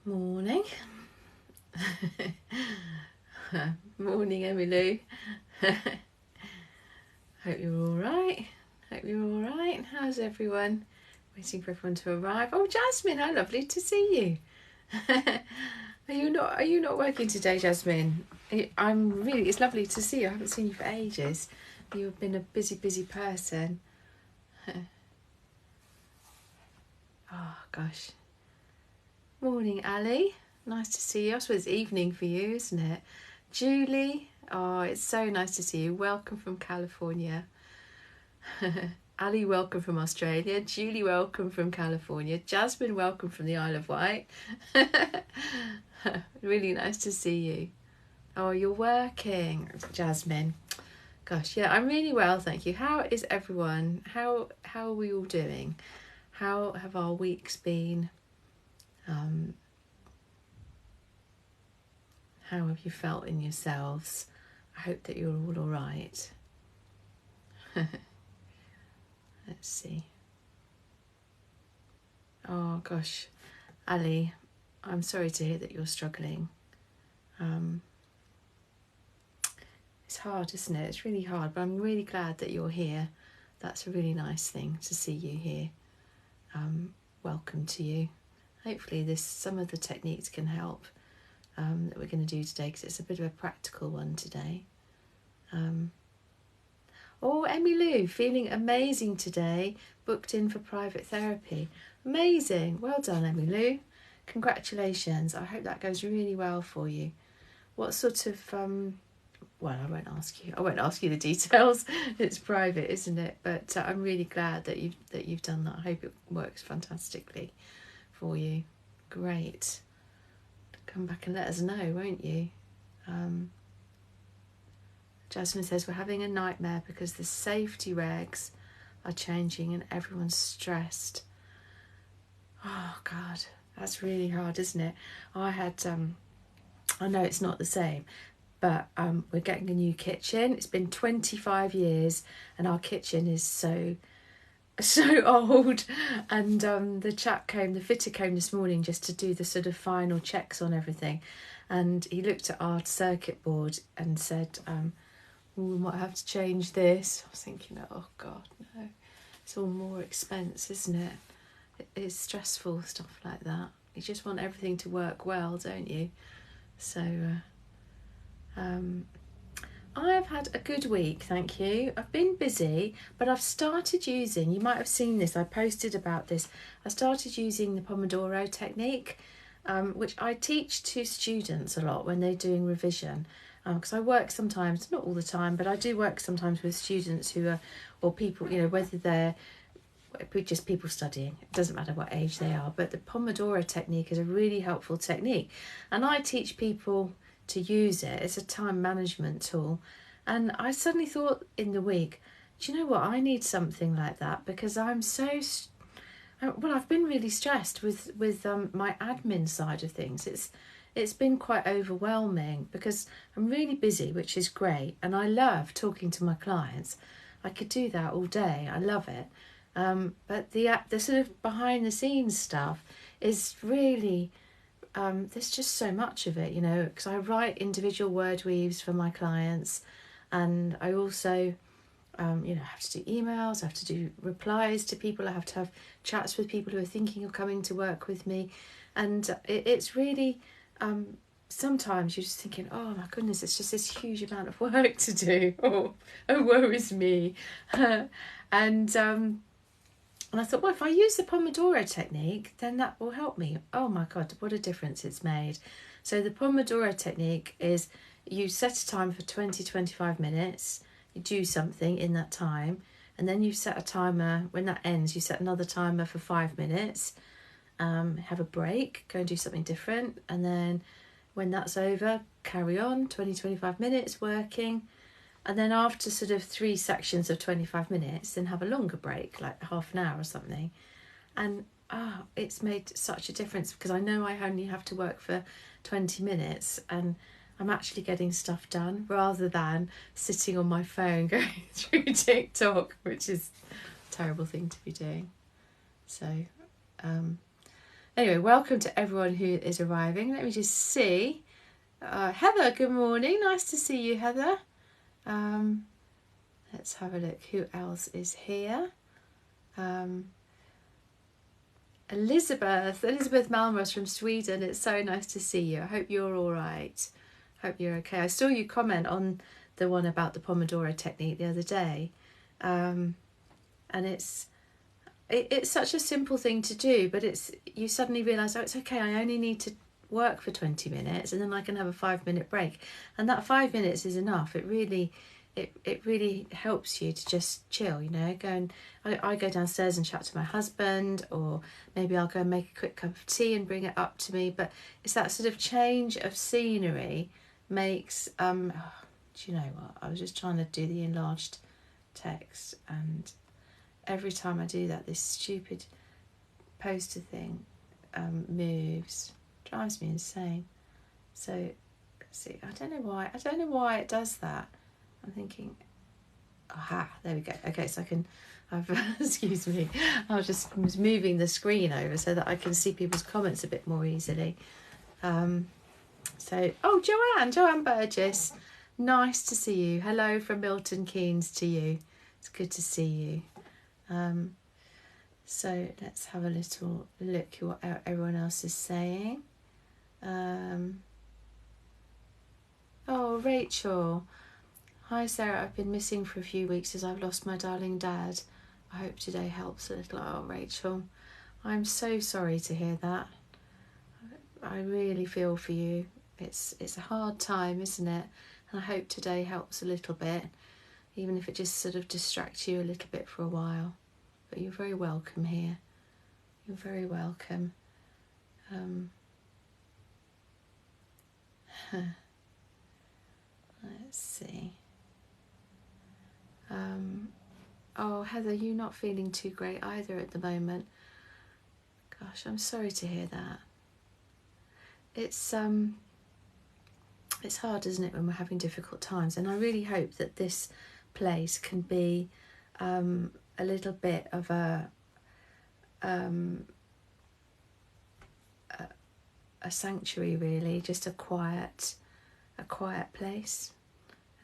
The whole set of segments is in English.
Morning. Morning, Emily. Hope you're all right. How's everyone? Waiting for everyone to arrive. Oh, Jasmine, how lovely to see you. Are you not working today, Jasmine? It's lovely to see you. I haven't seen you for ages. You've been a busy person. Oh gosh. Morning, Ali. Nice to see you. I suppose it's evening for you, isn't it? Julie, oh, it's so nice to see you. Welcome from California. Ali, welcome from Australia. Julie, welcome from California. Jasmine, welcome from the Isle of Wight. Really nice to see you. Oh, you're working, Jasmine. Gosh, yeah, I'm really well, thank you. How is everyone? How are we all doing? How have our weeks been? How have you felt in yourselves? I hope that you're all right. Let's see. Oh gosh, Ali, I'm sorry to hear that you're struggling. It's hard, isn't it? It's really hard, but I'm really glad that you're here. That's a really nice thing to see you here. Welcome to you. Hopefully some of the techniques can help that we're going to do today, because it's a bit of a practical one today. Oh, Emmy Lou, feeling amazing today, booked in for private therapy. Amazing. Well done, Emmy Lou. Congratulations. I hope that goes really well for you. What sort of well, I won't ask you the details. It's private, isn't it? But I'm really glad that you've done that. I hope it works fantastically for you. Great. Come back and let us know, won't you? Jasmine says we're having a nightmare because the safety regs are changing and everyone's stressed. Oh God, that's really hard, isn't it? I know it's not the same, but we're getting a new kitchen. It's been 25 years and our kitchen is so old, and the fitter came this morning just to do the sort of final checks on everything, and he looked at our circuit board and said, we might have to change this. I was thinking, oh God, no, it's all more expense, isn't it? It's stressful, stuff like that. You just want everything to work well, don't you? So I've had a good week, thank you. I've been busy, but I've started using, you might have seen this, I posted about this, I started using the Pomodoro technique, which I teach to students a lot when they're doing revision, because I work sometimes, not all the time, but I do work sometimes with students who are, or people, whether they're just people studying, it doesn't matter what age they are, but the Pomodoro technique is a really helpful technique, and I teach people to use it. It's a time management tool, and I suddenly thought in the week, do you know what, I need something like that, because I'm I've been really stressed with my admin side of things. It's been quite overwhelming because I'm really busy, which is great, and I love talking to my clients. I could do that all day. I love it. But the sort of behind the scenes stuff is really, there's just so much of it, because I write individual word weaves for my clients, and I also, have to do emails, I have to do replies to people, I have to have chats with people who are thinking of coming to work with me, and it's really, sometimes you're just thinking, oh my goodness, it's just this huge amount of work to do. Oh woe is me. And I thought, well, if I use the Pomodoro technique, then that will help me. Oh my God, what a difference it's made. So the Pomodoro technique is you set a time for 20-25 minutes, you do something in that time, and then you set a timer. When that ends, you set another timer for 5 minutes, have a break, go and do something different, and then when that's over, carry on 20-25 minutes working. And then after sort of 3 sections of 25 minutes, then have a longer break, like half an hour or something. And it's made such a difference, because I know I only have to work for 20 minutes and I'm actually getting stuff done, rather than sitting on my phone going through TikTok, which is a terrible thing to be doing. So Anyway, welcome to everyone who is arriving. Let me just see. Heather, good morning. Nice to see you, Heather. Let's have a look. Who else is here? Elizabeth Malmros from Sweden. It's so nice to see you. I hope you're all right. Hope you're okay. I saw you comment on the one about the Pomodoro technique the other day, and it's such a simple thing to do, but you suddenly realise, oh, it's okay, I only need to work for 20 minutes and then I can have a 5-minute break, and that 5 minutes is enough. It really helps you to just chill, you know. I go downstairs and chat to my husband, or maybe I'll go and make a quick cup of tea and bring it up to me, but it's that sort of change of scenery makes do you know what, I was just trying to do the enlarged text, and every time I do that, this stupid poster thing moves. Drives me insane. So, see, I don't know why it does that. I'm thinking, aha, there we go. Okay, so excuse me, I was moving the screen over so that I can see people's comments a bit more easily. Joanne Burgess, nice to see you. Hello from Milton Keynes to you. It's good to see you. So let's have a little look at what everyone else is saying. Oh, Rachel. Hi Sarah, I've been missing for a few weeks as I've lost my darling dad. I hope today helps a little. Oh, Rachel, I'm so sorry to hear that. I really feel for you. It's a hard time, isn't it? And I hope today helps a little bit, even if it just sort of distracts you a little bit for a while. But you're very welcome here. You're very welcome. Let's see. Oh, Heather, you're not feeling too great either at the moment. Gosh, I'm sorry to hear that. It's hard, isn't it, when we're having difficult times? And I really hope that this place can be a little bit of a sanctuary, really, just a quiet place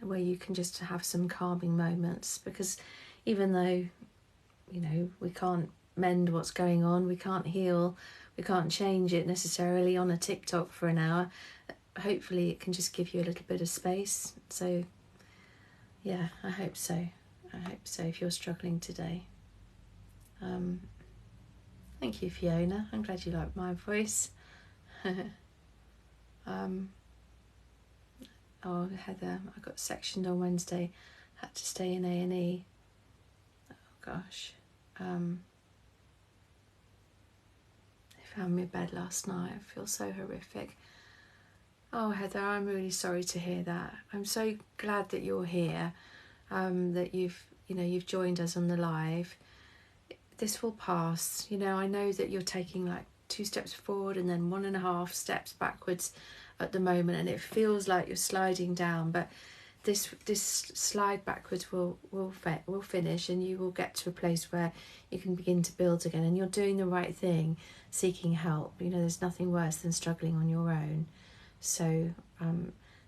where you can just have some calming moments, because even though, you know, we can't mend what's going on, we can't heal, we can't change it necessarily on a TikTok for an hour, hopefully it can just give you a little bit of space. So yeah, I hope so if you're struggling today. Thank you, Fiona. I'm glad you like my voice. Oh, Heather, I got sectioned on Wednesday, had to stay in A&E. Oh gosh. They found me in bed last night. I feel so horrific. Oh, Heather, I'm really sorry to hear that. I'm so glad that you're here, that you've joined us on the live. This will pass. You know, I know that you're taking like 2 steps forward and then 1.5 steps backwards at the moment, and it feels like you're sliding down, but this slide backwards will finish, and you will get to a place where you can begin to build again, and you're doing the right thing, seeking help. You know, there's nothing worse than struggling on your own. So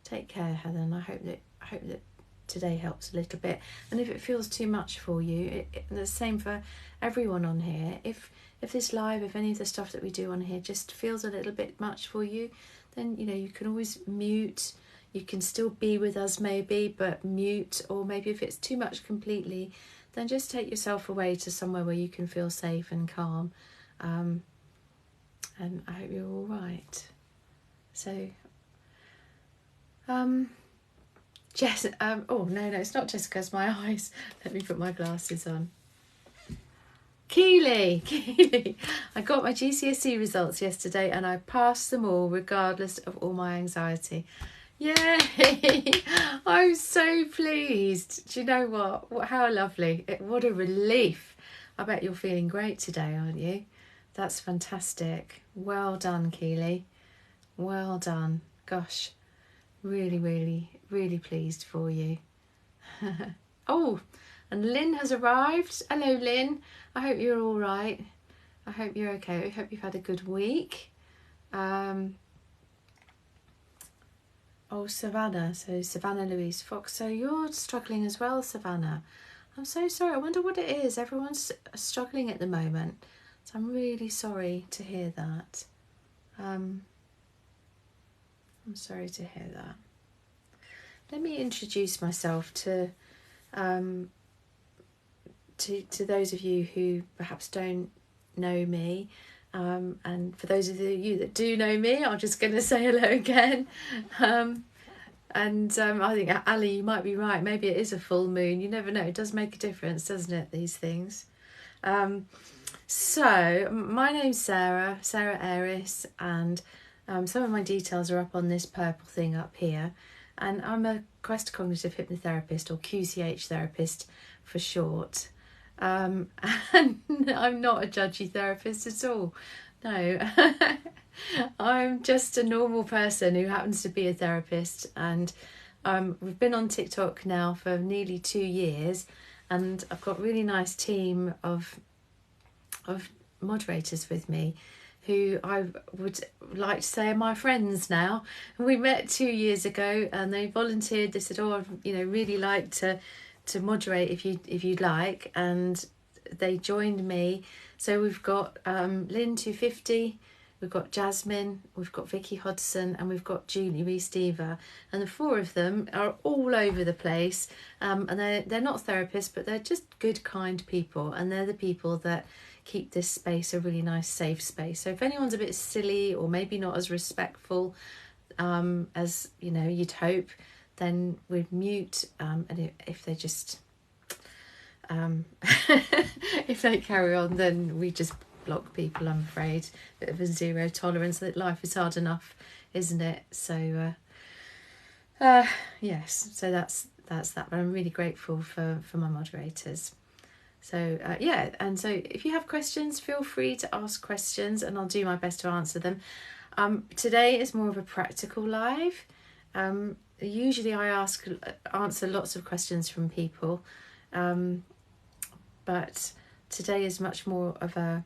take care, Heather, and I hope that today helps a little bit. And if it feels too much for you, and the same for everyone on here, if this live, if any of the stuff that we do on here just feels a little bit much for you, then, you know, you can always mute. You can still be with us maybe, but mute, or maybe if it's too much completely, then just take yourself away to somewhere where you can feel safe and calm. And I hope you're all right. So, Jess, oh no, it's not Jessica, it's my eyes. Let me put my glasses on. Keely, I got my GCSE results yesterday and I passed them all regardless of all my anxiety. Yay! I'm so pleased. Do you know what? How lovely. What a relief. I bet you're feeling great today, aren't you? That's fantastic. Well done, Keely. Well done. Gosh, really, really, really pleased for you. Oh, and Lynn has arrived. Hello, Lynn. I hope you're all right. I hope you're okay. I hope you've had a good week. Oh, Savannah. So Savannah Louise Fox. So you're struggling as well, Savannah. I'm so sorry. I wonder what it is. Everyone's struggling at the moment. So I'm really sorry to hear that. I'm sorry to hear that. Let me introduce myself to those of you who perhaps don't know me. And for those of you that do know me, I'm just going to say hello again. I think, Ali, you might be right. Maybe it is a full moon. You never know. It does make a difference, doesn't it, these things? So, my name's Sarah Aris, and some of my details are up on this purple thing up here. And I'm a Quest Cognitive Hypnotherapist, or QCH therapist for short. And I'm not a judgy therapist at all. No. I'm just a normal person who happens to be a therapist, and we've been on TikTok now for nearly 2 years, and I've got a really nice team of moderators with me who I would like to say are my friends now. We met 2 years ago, and they volunteered. They said, "Oh, I'd really like to moderate if you'd like," and they joined me. So we've got Lynn 250, we've got Jasmine, we've got Vicky Hodson, and we've got Julie Rees-Dever, and the 4 of them are all over the place. And they're not therapists, but they're just good, kind people, and they're the people that keep this space a really nice, safe space. So if anyone's a bit silly or maybe not as respectful as you'd hope, then we'd mute. And if they just if they carry on, then we just block people, I'm afraid. Bit of a zero tolerance. That life is hard enough, isn't it? So yes, so that's that. But I'm really grateful for my moderators. So yeah, and so if you have questions, feel free to ask questions, and I'll do my best to answer them. Today is more of a practical live. Usually I answer lots of questions from people, but today is much more of a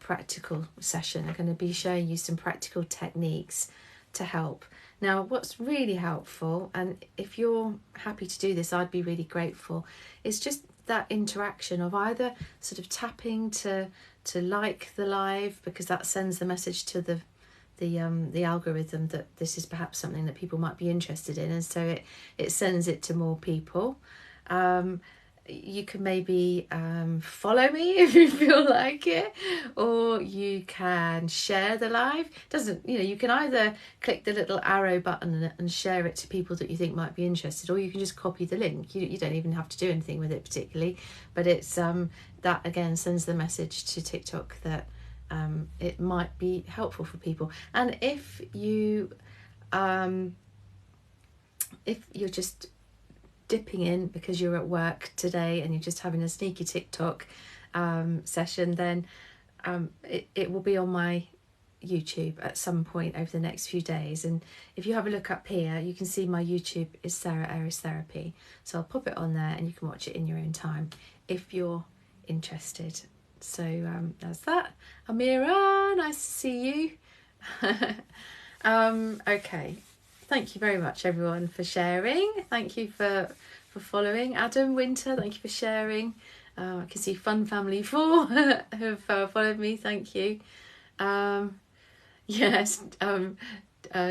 practical session. I'm going to be showing you some practical techniques to help. Now, what's really helpful, and if you're happy to do this, I'd be really grateful, is just that interaction of either sort of tapping to like the live, because that sends the message to the algorithm that this is perhaps something that people might be interested in, and so it sends it to more people. You can maybe follow me if you feel like it, or you can share the live. You can either click the little arrow button and share it to people that you think might be interested, or you can just copy the link. You don't even have to do anything with it particularly, but it's that again sends the message to TikTok that it might be helpful for people. And if you're just dipping in because you're at work today and you're just having a sneaky TikTok session, then it will be on my YouTube at some point over the next few days. And if you have a look up here, you can see my YouTube is Sarah Aris Therapy. So I'll pop it on there and you can watch it in your own time if you're interested. So that's that. Amira, nice to see you. Okay. Thank you very much, everyone, for sharing. Thank you for following. Adam Winter, thank you for sharing. I can see Fun Family 4 have followed me. Thank you. Yes.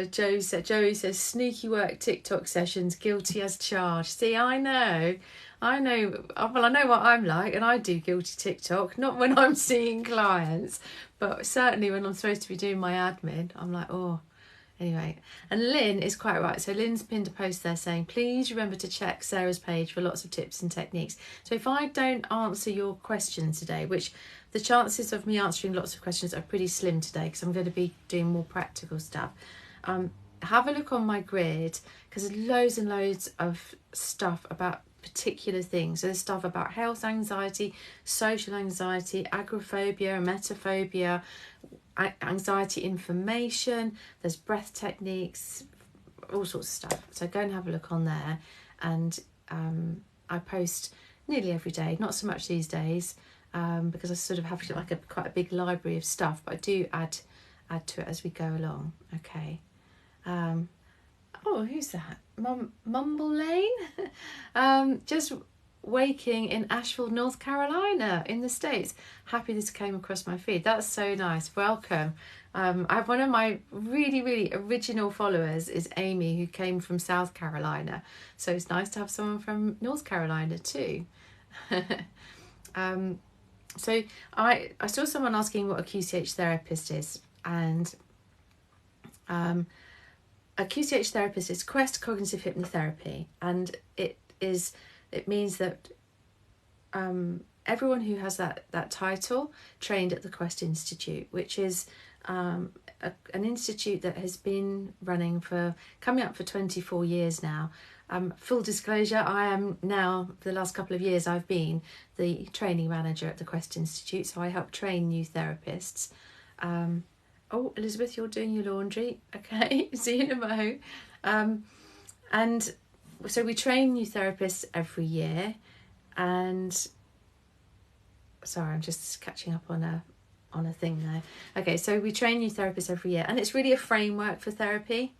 Joey says sneaky work TikTok sessions, guilty as charged. See, I know. Well, I know what I'm like, and I do guilty TikTok. Not when I'm seeing clients, but certainly when I'm supposed to be doing my admin. I'm like, oh. Anyway, and Lynn is quite right. So Lynn's pinned a post there saying, please remember to check Sarah's page for lots of tips and techniques. So if I don't answer your question today, which the chances of me answering lots of questions are pretty slim today because I'm going to be doing more practical stuff, have a look on my grid, because there's loads and loads of stuff about particular things. So there's stuff about health anxiety, social anxiety, agoraphobia, emetophobia, anxiety information, there's breath techniques, all sorts of stuff. So go and have a look on there. And I post nearly every day, not so much these days, because I sort of have like quite a big library of stuff, but I do add to it as we go along. Okay. Oh, who's that? Mumble Lane? Just waking in Asheville, North Carolina in the States. Happy this came across my feed. That's so nice. Welcome. I have one of my really, really original followers is Amy, who came from South Carolina. So it's nice to have someone from North Carolina too. So I saw someone asking what a QCH therapist is, and a QCH therapist is Quest Cognitive Hypnotherapy, and it means that everyone who has that title trained at the Quest Institute, which is an institute that has been running coming up for 24 years now. Full disclosure, I am now, for the last couple of years, I've been the training manager at the Quest Institute, so I help train new therapists. Oh, Elizabeth, you're doing your laundry. Okay, see you in a mo. And so we train new therapists every year, and sorry, I'm just catching up on a thing there. Okay, so we train new therapists every year, and it's really a framework for therapy.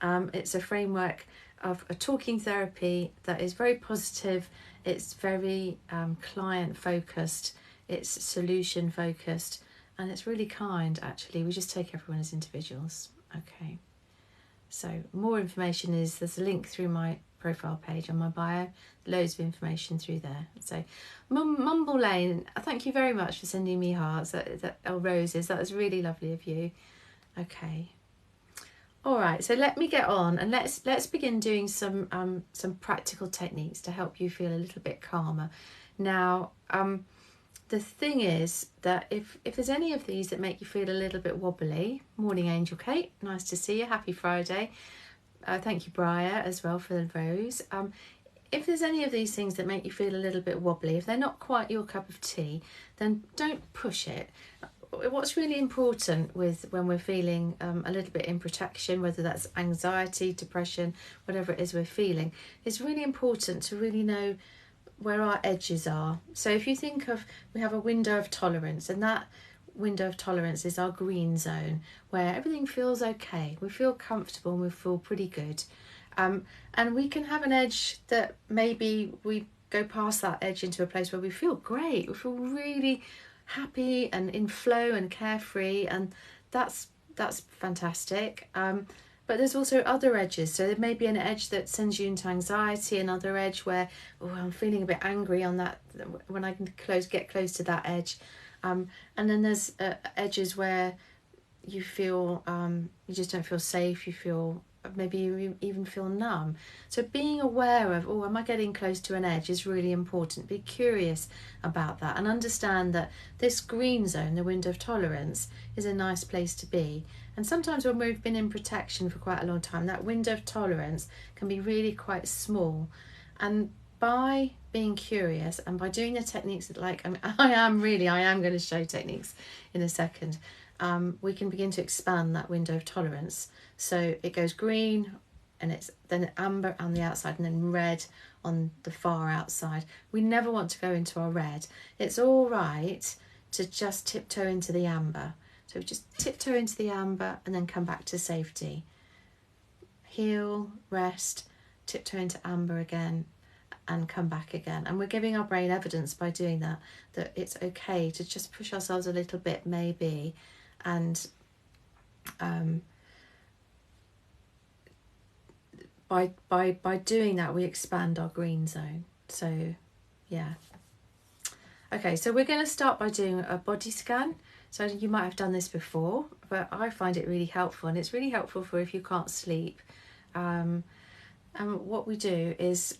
It's a framework of a talking therapy that is very positive. It's very client focused. It's solution focused. And it's really kind, actually. We just take everyone as individuals. Okay. So more information there's a link through my profile page on my bio. Loads of information through there. So Mumble Lane, thank you very much for sending me hearts, roses. That was really lovely of you. Okay. All right, so let me get on and let's begin doing some practical techniques to help you feel a little bit calmer. Now, the thing is that if there's any of these that make you feel a little bit wobbly, morning Angel Kate, nice to see you, happy Friday. Thank you, Briar, as well for the rose. If there's any of these things that make you feel a little bit wobbly, if they're not quite your cup of tea, then don't push it. What's really important when we're feeling a little bit in protection, whether that's anxiety, depression, whatever it is we're feeling, it's really important to really know where our edges are. So if you think of, we have a window of tolerance, and that window of tolerance is our green zone, where everything feels okay, we feel comfortable and we feel pretty good. And we can have an edge that maybe we go past that edge into a place where we feel great, we feel really happy and in flow and carefree, and that's fantastic. But there's also other edges. So there may be an edge that sends you into anxiety, another edge where, oh, I'm feeling a bit angry on that, when I can get close to that edge. And then there's edges where you feel, you just don't feel safe, you feel, maybe you even feel numb. So being aware of, oh, am I getting close to an edge, is really important. Be curious about that and understand that this green zone, the window of tolerance, is a nice place to be. And sometimes when we've been in protection for quite a long time, that window of tolerance can be really quite small. And by being curious and by doing the techniques that, like, I am going to show techniques in a second, we can begin to expand that window of tolerance. So it goes green, and it's then amber on the outside, and then red on the far outside. We never want to go into our red. It's all right to just tiptoe into the amber. So just tiptoe into the amber and then come back to safety. Heal, rest, tiptoe into amber again, and come back again. And we're giving our brain evidence by doing that it's okay to just push ourselves a little bit, maybe, and by doing that we expand our green zone. So yeah. Okay, so we're going to start by doing a body scan. So you might have done this before, but I find it really helpful, and it's really helpful for if you can't sleep. And what we do is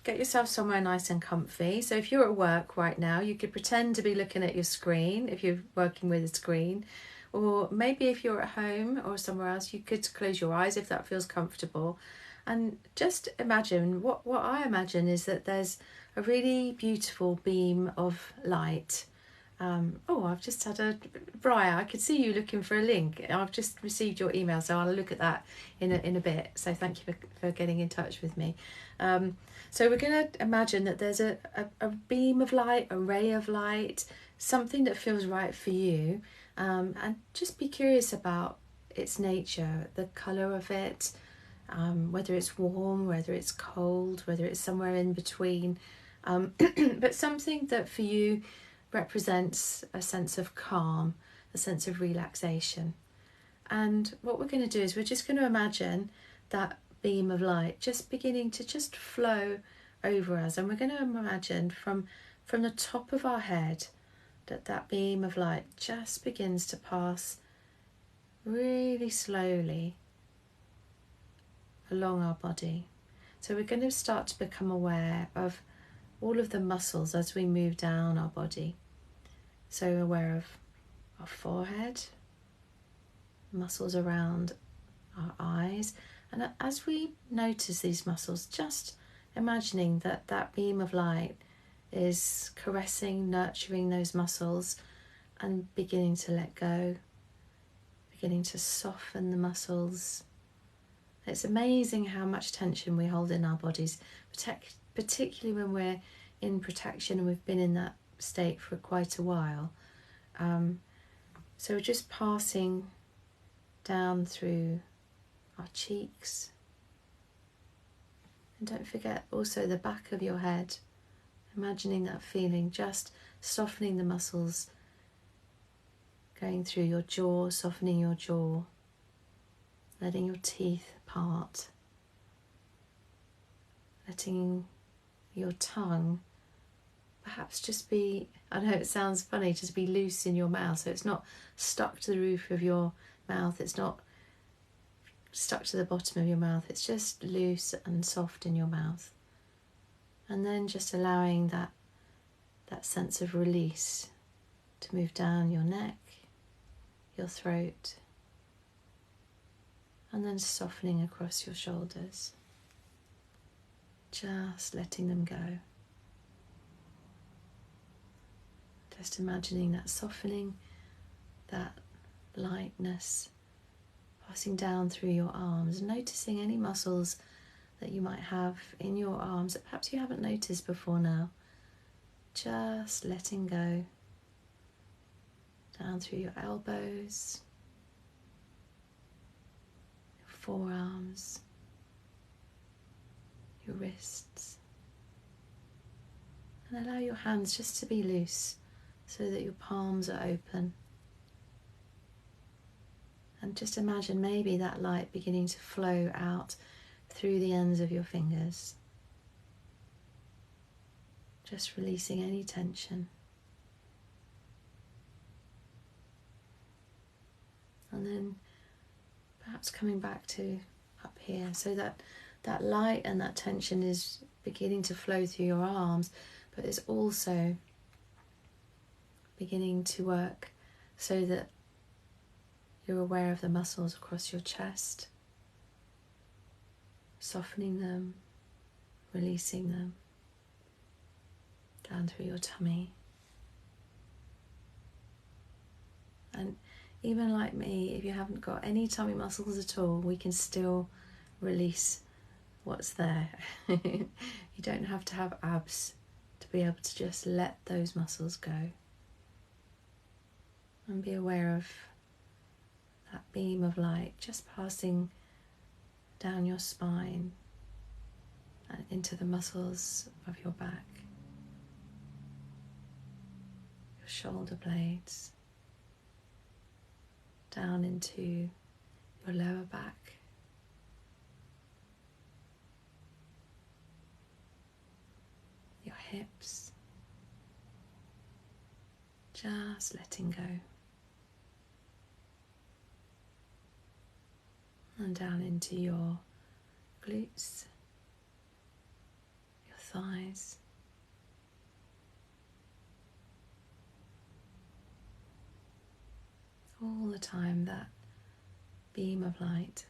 get yourself somewhere nice and comfy. So if you're at work right now, you could pretend to be looking at your screen if you're working with a screen, or maybe if you're at home or somewhere else, you could close your eyes if that feels comfortable. And just imagine, what I imagine is that there's a really beautiful beam of light, Oh, I've just had a Briar. I could see you looking for a link. I've just received your email, so I'll look at that in a bit. So thank you for getting in touch with me. So we're going to imagine that there's a beam of light, a ray of light, something that feels right for you, and just be curious about its nature, the colour of it, whether it's warm, whether it's cold, whether it's somewhere in between, but something that for you represents a sense of calm, a sense of relaxation. And what we're going to do is we're just going to imagine that beam of light just beginning to just flow over us, and we're going to imagine from the top of our head that beam of light just begins to pass really slowly along our body. So we're going to start to become aware of all of the muscles as we move down our body. So aware of our forehead, muscles around our eyes, and as we notice these muscles, just imagining that beam of light is caressing, nurturing those muscles and beginning to let go, beginning to soften the muscles. It's amazing how much tension we hold in our bodies, particularly when we're in protection and we've been in that state for quite a while. So we're just passing down through our cheeks. And don't forget also the back of your head, imagining that feeling, just softening the muscles, going through your jaw, softening your jaw, letting your teeth part, letting your tongue perhaps just be, I know it sounds funny, just be loose in your mouth, so it's not stuck to the roof of your mouth, it's not stuck to the bottom of your mouth, it's just loose and soft in your mouth. And then just allowing that sense of release to move down your neck, your throat, and then softening across your shoulders, just letting them go. Just imagining that softening, that lightness passing down through your arms, noticing any muscles that you might have in your arms that perhaps you haven't noticed before now. Just letting go down through your elbows, your forearms, your wrists, and allow your hands just to be loose so that your palms are open. And just imagine maybe that light beginning to flow out through the ends of your fingers, just releasing any tension. And then perhaps coming back to up here, so that light and that tension is beginning to flow through your arms, but it's also beginning to work so that you're aware of the muscles across your chest, softening them, releasing them, down through your tummy. And even like me, if you haven't got any tummy muscles at all, we can still release what's there. You don't have to have abs to be able to just let those muscles go. And be aware of that beam of light just passing down your spine and into the muscles of your back, your shoulder blades, down into your lower back, your hips, just letting go. And down into your glutes, your thighs, all the time that beam of light,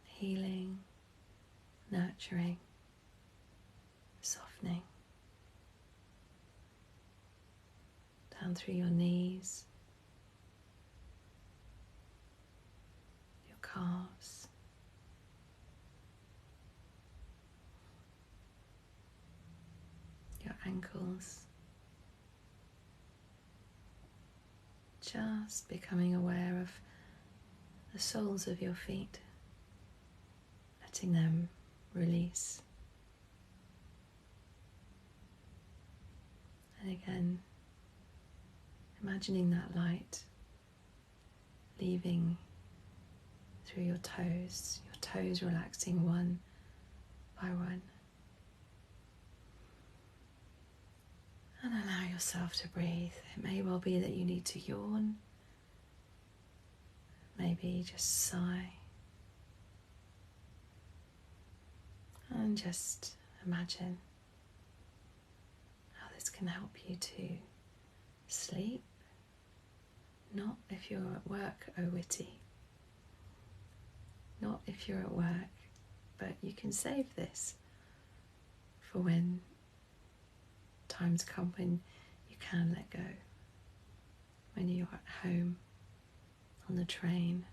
healing, nurturing, softening. down through your knees, your calves, your ankles, just becoming aware of the soles of your feet, letting them release. And again, imagining that light leaving through your toes relaxing one by one. And allow yourself to breathe. It may well be that you need to yawn, maybe just sigh, and just imagine how this can help you to sleep. Not if you're at work, oh witty. Not if you're at work, but you can save this for when times come when you can let go. When you're at home, on the train.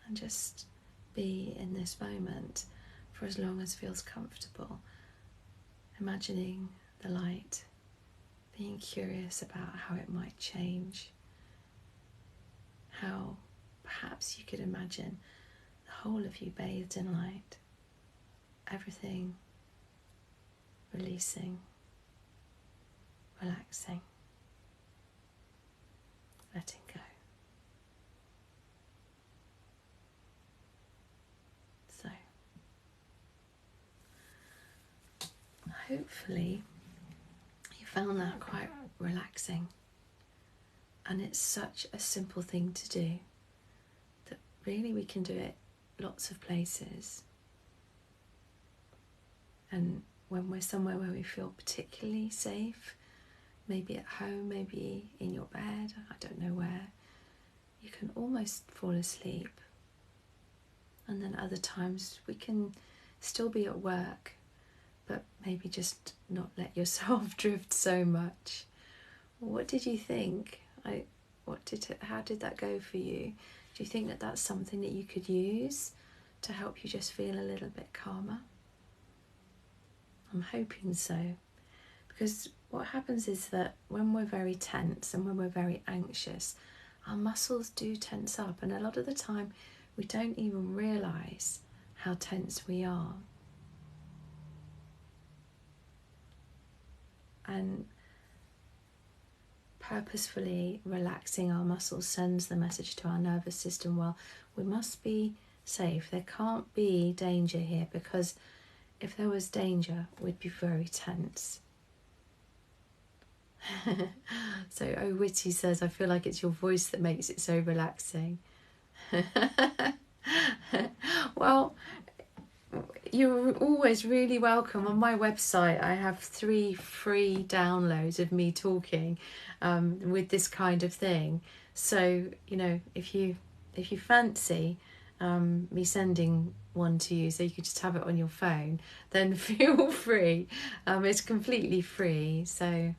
And just be in this moment for as long as feels comfortable. Imagining the light, being curious about how it might change. How perhaps you could imagine the whole of you bathed in light. Everything releasing, relaxing, letting go. So, hopefully you found that quite relaxing, and it's such a simple thing to do that really we can do it lots of places. And when we're somewhere where we feel particularly safe, maybe at home, maybe in your bed, I don't know where, you can almost fall asleep. And then other times we can still be at work, but maybe just not let yourself drift so much. What did you think? How did that go for you? Do you think that that's something that you could use to help you just feel a little bit calmer? I'm hoping so, because what happens is that when we're very tense and when we're very anxious, our muscles do tense up, and a lot of the time we don't even realise how tense we are. And purposefully relaxing our muscles sends the message to our nervous system, well, we must be safe. There can't be danger here, because if there was danger, we'd be very tense. So Oh Witty says, I feel like it's your voice that makes it so relaxing. Well, you're always really welcome. On my website I have 3 free downloads of me talking with this kind of thing. So, you know, if you fancy me sending one to you so you could just have it on your phone, then feel free. It's completely free. So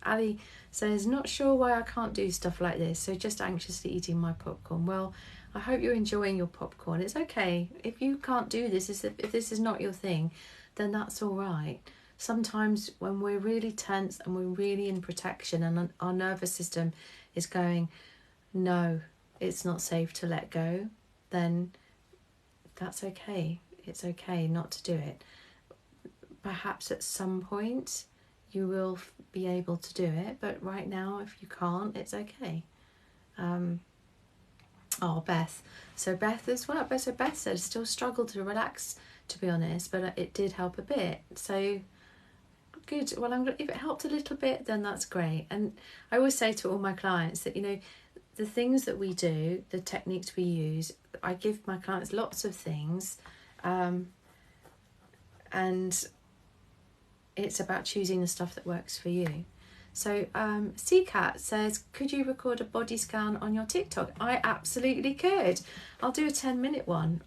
Ali says, not sure why I can't do stuff like this, so just anxiously eating my popcorn. Well, I hope you're enjoying your popcorn. It's okay. If you can't do this, if this is not your thing, then that's all right. Sometimes when we're really tense and we're really in protection and our nervous system is going, no, it's not safe to let go, then that's okay. It's okay not to do it. Perhaps at some point you will be able to do it, but right now, if you can't, it's okay. Oh, Beth. So Beth as well. So Beth said, still struggle to relax, to be honest, but it did help a bit. So good. Well, if it helped a little bit, then that's great. And I always say to all my clients that, you know, the things that we do, the techniques we use, I give my clients lots of things, and it's about choosing the stuff that works for you. So CCAT says, could you record a body scan on your TikTok? I absolutely could. I'll do a 10-minute one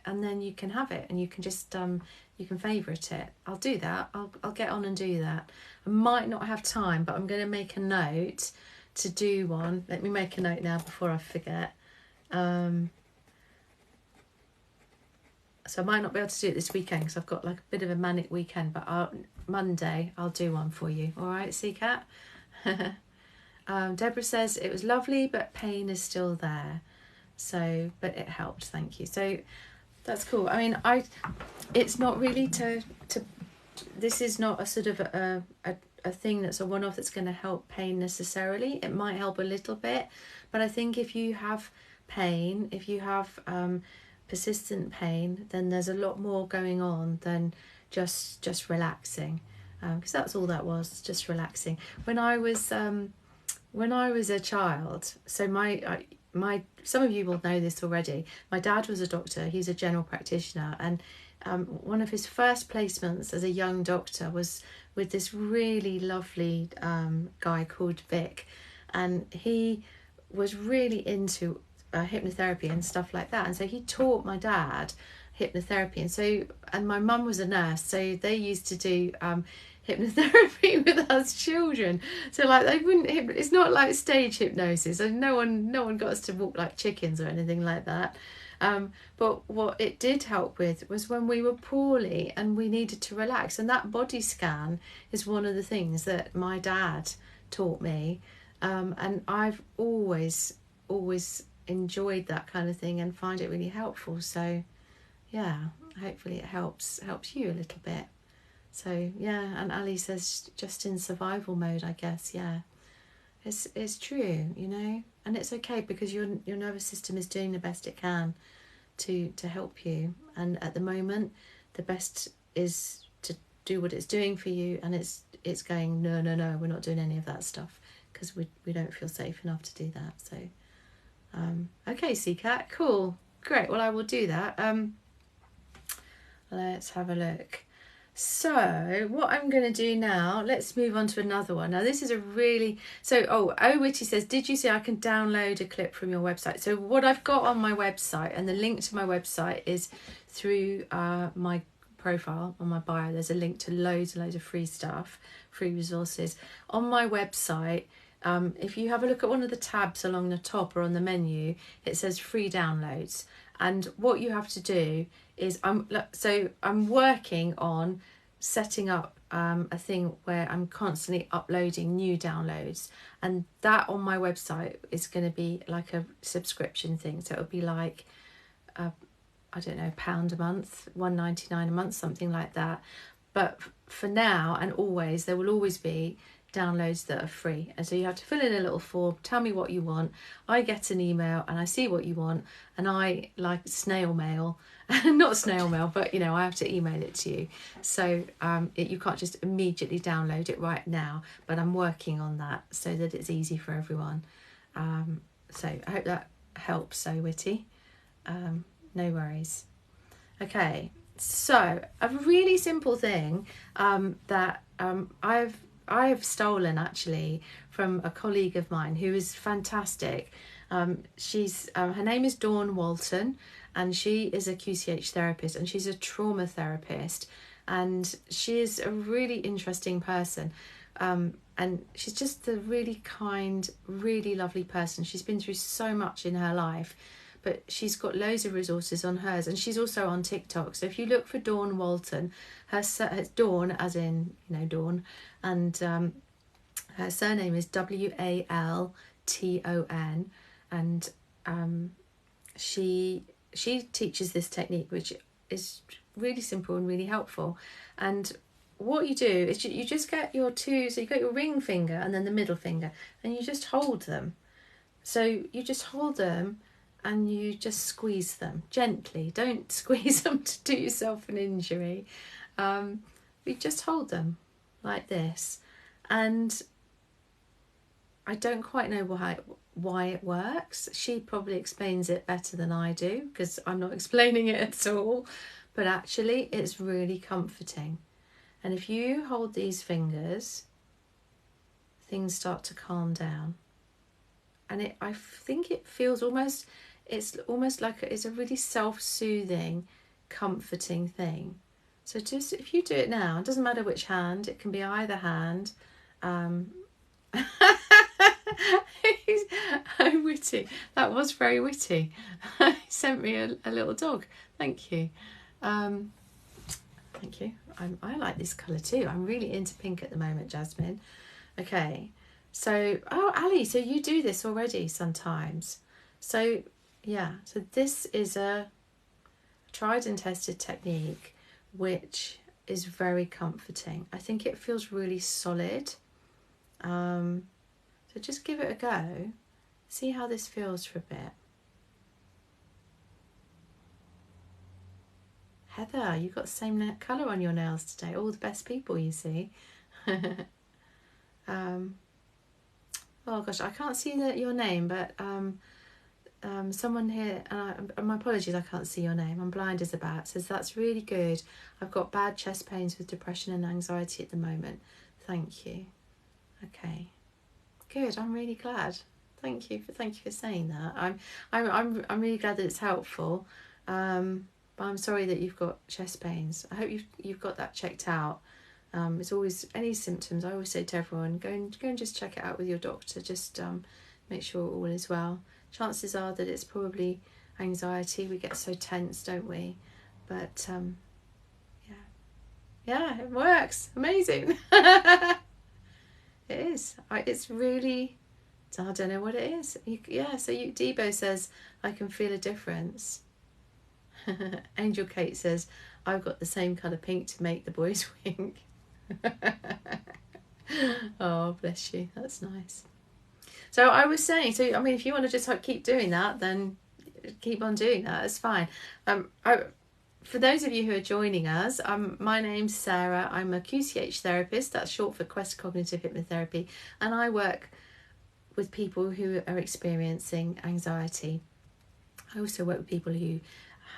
and then you can have it, and you can just you can favourite it. I'll do that. I'll get on and do that. I might not have time, but I'm going to make a note to do one. Let me make a note now before I forget. So I might not be able to do it this weekend because I've got like a bit of a manic weekend, but Monday I'll do one for you. All right, CCAT? Deborah says, it was lovely, but pain is still there. So, but it helped, thank you. So that's cool. I mean, it's not really this is not a sort of a thing that's a one-off that's going to help pain necessarily. It might help a little bit, but I think if you have pain, if you have persistent pain, then there's a lot more going on than just relaxing, because that's all that was, just relaxing. When I was a child, so my some of you will know this already, my dad was a doctor. He's a general practitioner, and one of his first placements as a young doctor was with this really lovely guy called Vic, and he was really into hypnotherapy and stuff like that, and so he taught my dad hypnotherapy, and my mum was a nurse, so they used to do hypnotherapy with us children. So like they wouldn't, it's not like stage hypnosis, and no one got us to walk like chickens or anything like that. But what it did help with was when we were poorly and we needed to relax, and that body scan is one of the things that my dad taught me, and I've always enjoyed that kind of thing and find it really helpful. So yeah, hopefully it helps you a little bit. So yeah, and Ali says just in survival mode, I guess. Yeah, it's true, you know, and it's okay because your nervous system is doing the best it can to help you, and at the moment the best is to do what it's doing for you, and it's going no, we're not doing any of that stuff because we don't feel safe enough to do that. So okay, CCAT, cool, great. Well, I will do that. Let's have a look. So what I'm going to do now, let's move on to another one. Now this is a really, oh Witty says, did you say I can download a clip from your website? So what I've got on my website, and the link to my website is through my profile on my bio. There's a link to loads and loads of free stuff, free resources on my website. If you have a look at one of the tabs along the top or on the menu, it says free downloads. And what you have to do is, I'm working on setting up a thing where I'm constantly uploading new downloads, and that on my website is going to be like a subscription thing. So it'll be like, I don't know, £1 a month, $1.99 a month, something like that. But for now and always, there will always be downloads that are free, and so you have to fill in a little form, tell me what you want, I get an email and I see what you want, and I like snail mail not snail mail, but you know, I have to email it to you. So you can't just immediately download it right now, but I'm working on that so that it's easy for everyone. So I hope that helps, So Witty. No worries. Okay, so a really simple thing that I've stolen actually from a colleague of mine who is fantastic. She's her name is Dawn Walton, and she is a QCH therapist, and she's a trauma therapist, and she is a really interesting person, and she's just a really kind, really lovely person. She's been through so much in her life, but she's got loads of resources on hers, and she's also on TikTok. So if you look for Dawn Walton, her Dawn as in, you know, Dawn, and her surname is Walton, and she teaches this technique, which is really simple and really helpful. And what you do is you just get your two, so you got your ring finger and then the middle finger, and you just hold them. So you just hold them and you just squeeze them gently. Don't squeeze them to do yourself an injury. You just hold them like this. And I don't quite know why it works. She probably explains it better than I do, because I'm not explaining it at all. But actually, it's really comforting. And if you hold these fingers, things start to calm down. And I think it feels almost, it's almost like it's a really self-soothing, comforting thing. So just if you do it now, it doesn't matter which hand, it can be either hand. I'm witty. That was very witty. He sent me a little dog. Thank you. Thank you. I like this colour too. I'm really into pink at the moment, Jasmine. Okay. So, oh, Ali, so you do this already sometimes. So, yeah. So this is a tried and tested technique which is very comforting. I think it feels really solid. So just give it a go. See how this feels for a bit. Heather, you've got the same colour on your nails today. All the best people, you see. Oh gosh, I can't see your name, but someone here, and my apologies, I can't see your name. I'm blind as a bat. Says that's really good. I've got bad chest pains with depression and anxiety at the moment. Thank you. Okay, good. I'm really glad. Thank you for saying that. I'm really glad that it's helpful. But I'm sorry that you've got chest pains. I hope you've got that checked out. It's always any symptoms. I always say to everyone, go and just check it out with your doctor. Just make sure all is well. Chances are that it's probably anxiety. We get so tense, don't we? But yeah, it works. Amazing. It is. It's really. I don't know what it is. So Debo says I can feel a difference. Angel Kate says I've got the same colour pink to make the boys wink. Oh, bless you. That's nice. So I was saying, so I mean, if you want to just keep doing that, then keep on doing that. It's fine. For those of you who are joining us, my name's Sarah. I'm a QCH therapist. That's short for Quest Cognitive Hypnotherapy, and I work with people who are experiencing anxiety. I also work with people who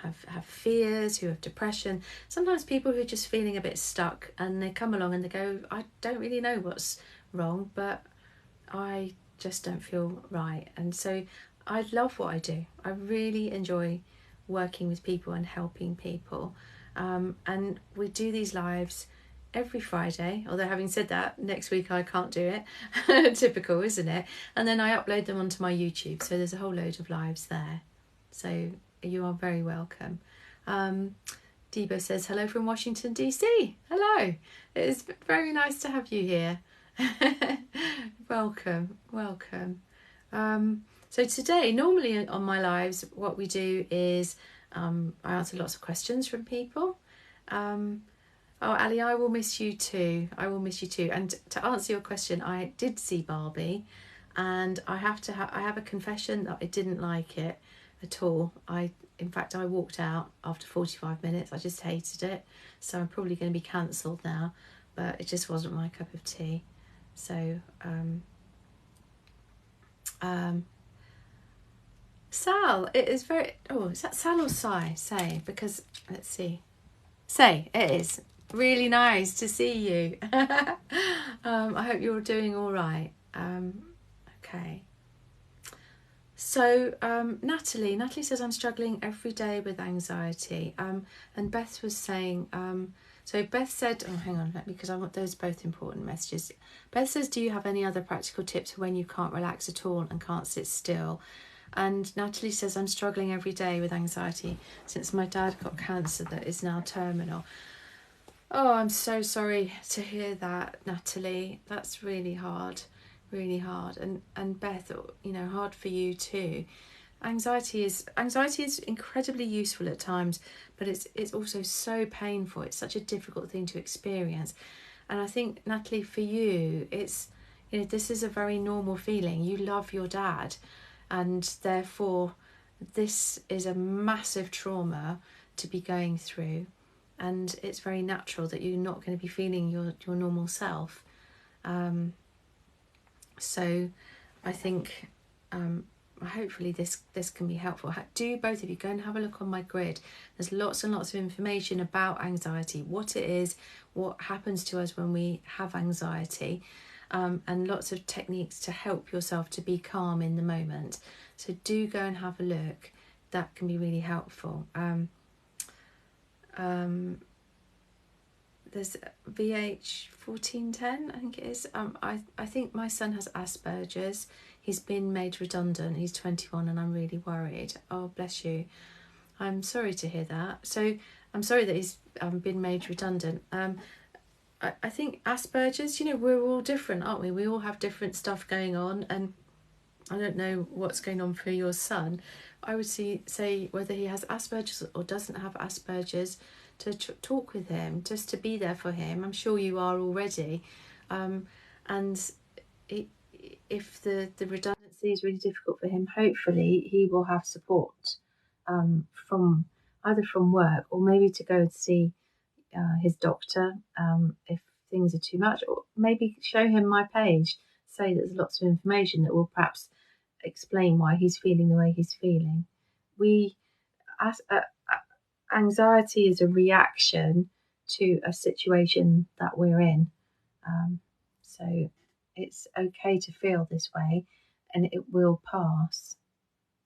have fears, who have depression. Sometimes people who are just feeling a bit stuck, and they come along and they go, I don't really know what's wrong, but I just don't feel right. And so I love what I do. I really enjoy working with people and helping people. And we do these lives every Friday, although having said that, next week I can't do it. Typical, isn't it? And then I upload them onto my YouTube, so there's a whole load of lives there. So you are very welcome. Debo says hello from Washington DC. Hello, it is very nice to have you here. welcome. So today, normally on my lives, what we do is I answer lots of questions from people. Oh, Ali, I will miss you too. And to answer your question, I did see Barbie, and I have a confession that I didn't like it at all. In fact, I walked out after 45 minutes. I just hated it. So I'm probably going to be cancelled now, but it just wasn't my cup of tea. So, Sal, it is very, is that Sal or Say, because, let's see. Say, it is. Really nice to see you. I hope you're doing all right. Okay. So Natalie says I'm struggling every day with anxiety. And Beth was saying, so Beth said, hang on, because I want those both important messages. Beth says, do you have any other practical tips for when you can't relax at all and can't sit still? And Natalie says, I'm struggling every day with anxiety since my dad got cancer that is now terminal. Oh, I'm so sorry to hear that, Natalie. That's really hard. And Beth, hard for you too. Anxiety is incredibly useful at times, but it's also so painful. It's such a difficult thing to experience. And I think, Natalie, for you, it's, this is a very normal feeling. You love your dad, and therefore this is a massive trauma to be going through. And it's very natural that you're not going to be feeling your normal self. So I think hopefully this can be helpful. Do both of you go and have a look on my grid. There's lots and lots of information about anxiety, what it is, what happens to us when we have anxiety, and lots of techniques to help yourself to be calm in the moment. So do go and have a look. that can be really helpful. There's VH1410, I think it is. I think my son has Asperger's. He's been made redundant. He's 21 and I'm really worried. Oh, bless you. I'm sorry to hear that. So I'm sorry that he's been made redundant. I think Asperger's, you know, we're all different, aren't we? We all have different stuff going on, and I don't know what's going on for your son. I would say whether he has Asperger's or doesn't have Asperger's, to talk with him, just to be there for him. I'm sure you are already. And if the redundancy is really difficult for him, hopefully he will have support from either from work or maybe to go and see his doctor if things are too much, or maybe show him my page, say there's lots of information that will perhaps explain why he's feeling the way he's feeling. Anxiety is a reaction to a situation that we're in, so it's okay to feel this way and it will pass.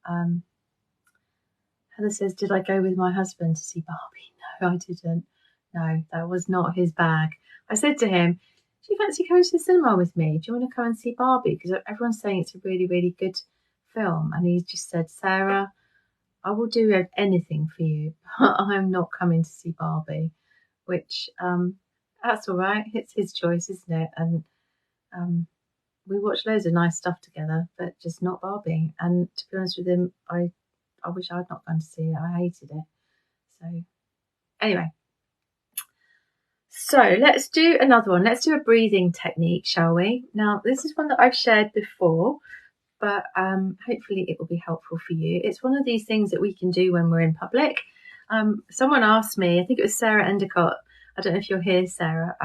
Heather says, did I go with my husband to see Barbie? No, I didn't. No, that was not his bag. I said to him, do you fancy coming to the cinema with me? Do you want to come and see Barbie? Because everyone's saying it's a really, really good film. And he just said, Sarah, I will do anything for you, but I'm not coming to see Barbie. Which, that's all right. It's his choice, isn't it? And we watched loads of nice stuff together, but just not Barbie. And to be honest with him, I wish I'd not gone to see it. I hated it. So anyway, so let's do another one. Let's do a breathing technique, shall we? Now, this is one that I've shared before, but hopefully it will be helpful for you. It's one of these things that we can do when we're in public. Someone asked me, I think it was Sarah Endicott. I don't know if you're here, Sarah.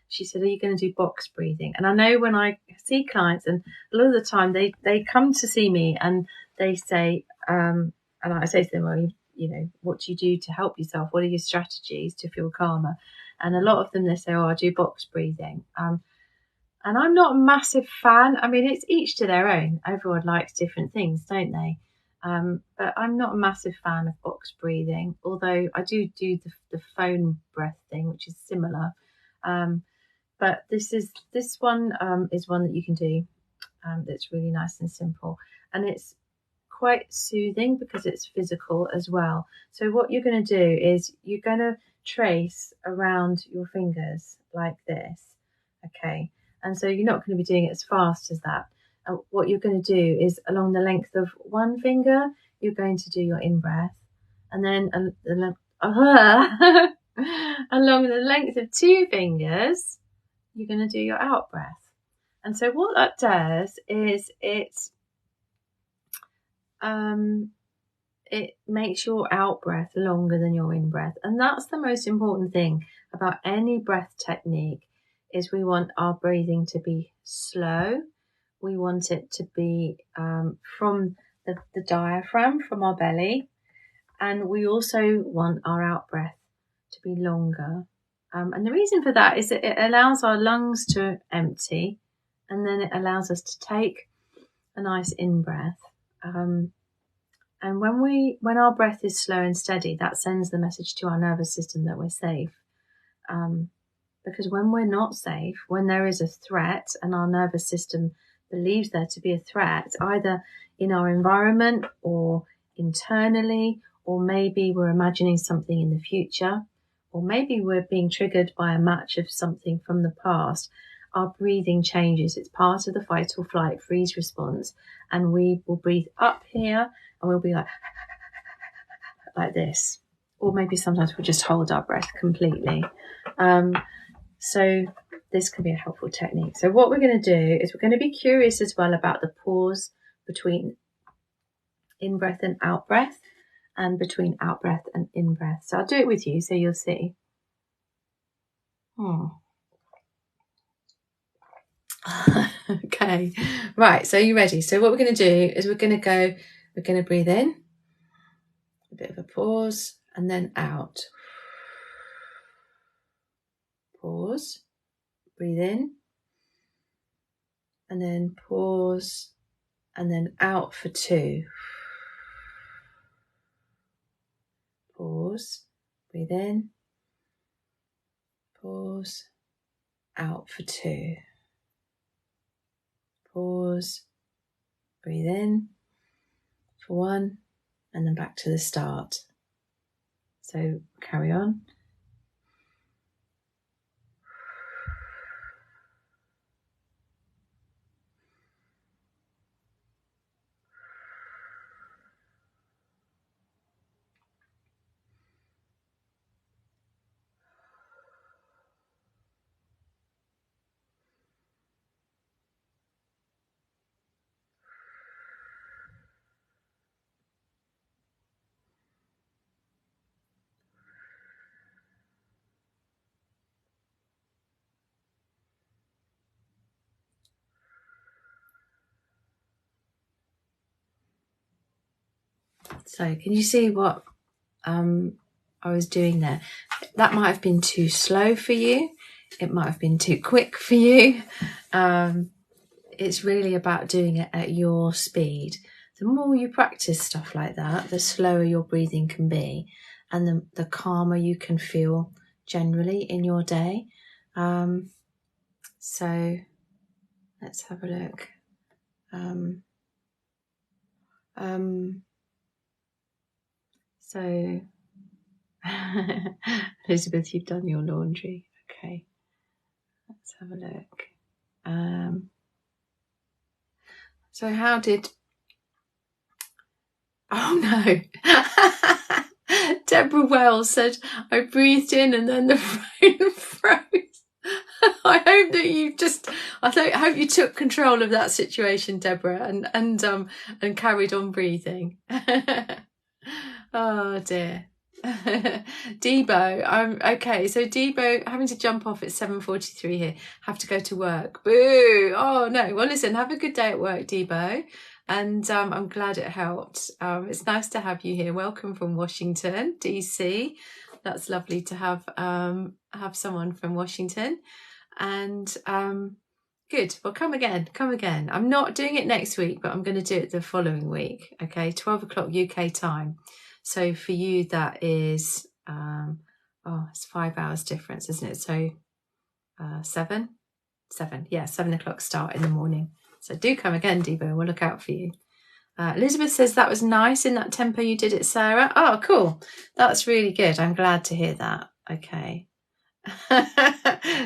She said, are you going to do box breathing? And I know when I see clients, and a lot of the time they come to see me and they say, and I say to them, well, you know, what do you do to help yourself? What are your strategies to feel calmer? And a lot of them, they say, oh, I do box breathing. And I'm not a massive fan. I mean, it's each to their own. Everyone likes different things, don't they? But I'm not a massive fan of box breathing, although I do the phone breath thing, which is similar. But this one is one that you can do that's really nice and simple. And it's quite soothing because it's physical as well. So what you're going to do is you're going to trace around your fingers like this, okay? And so you're not going to be doing it as fast as that. And what you're going to do is along the length of one finger, you're going to do your in-breath, and then along the length of two fingers, you're going to do your out-breath. And so what that does is it makes your out breath longer than your in breath. And that's the most important thing about any breath technique, is we want our breathing to be slow. We want it to be from the diaphragm, from our belly. And we also want our out breath to be longer. And the reason for that is that it allows our lungs to empty, and then it allows us to take a nice in breath. And when our breath is slow and steady, that sends the message to our nervous system that we're safe. Because when we're not safe, when there is a threat and our nervous system believes there to be a threat, either in our environment or internally, or maybe we're imagining something in the future, or maybe we're being triggered by a match of something from the past, our breathing changes. It's part of the fight or flight freeze response. And we will breathe up here and we'll be like this. Or maybe sometimes we'll just hold our breath completely. So this can be a helpful technique. So what we're going to do is we're going to be curious as well about the pause between in-breath and out-breath, and between out-breath and in-breath. So I'll do it with you so you'll see. Okay, right, so you ready? So what we're going to do is we're going to breathe in, a bit of a pause, and then out. Pause, breathe in, and then pause, and then out for 2. pause, breathe in, pause, out for 2. Pause, breathe in for 1, and then back to the start. So carry on. So can you see what I was doing there? That might have been too slow for you. It might have been too quick for you. It's really about doing it at your speed. The more you practice stuff like that, the slower your breathing can be, and the calmer you can feel generally in your day. So let's have a look. So Elizabeth, you've done your laundry. Okay, let's have a look. So how did... Oh no. Deborah Wells said, I breathed in and then the phone froze. I hope that I hope you took control of that situation, Deborah, and carried on breathing. Oh dear. Debo, okay, so Debo having to jump off at 7:43 here, have to go to work. Boo! Oh no. Well, listen, have a good day at work, Debo, and I'm glad it helped. It's nice to have you here. Welcome from Washington, DC. That's lovely to have someone from Washington, and good. Well, come again. I'm not doing it next week, but I'm going to do it the following week. Okay, 12 o'clock UK time. So for you, that is, it's 5 hours difference, isn't it? So 7, yeah, 7 o'clock start in the morning. So do come again, Debo. We'll look out for you. Elizabeth says that was nice in that tempo you did it, Sarah. Oh, cool. That's really good. I'm glad to hear that. Okay.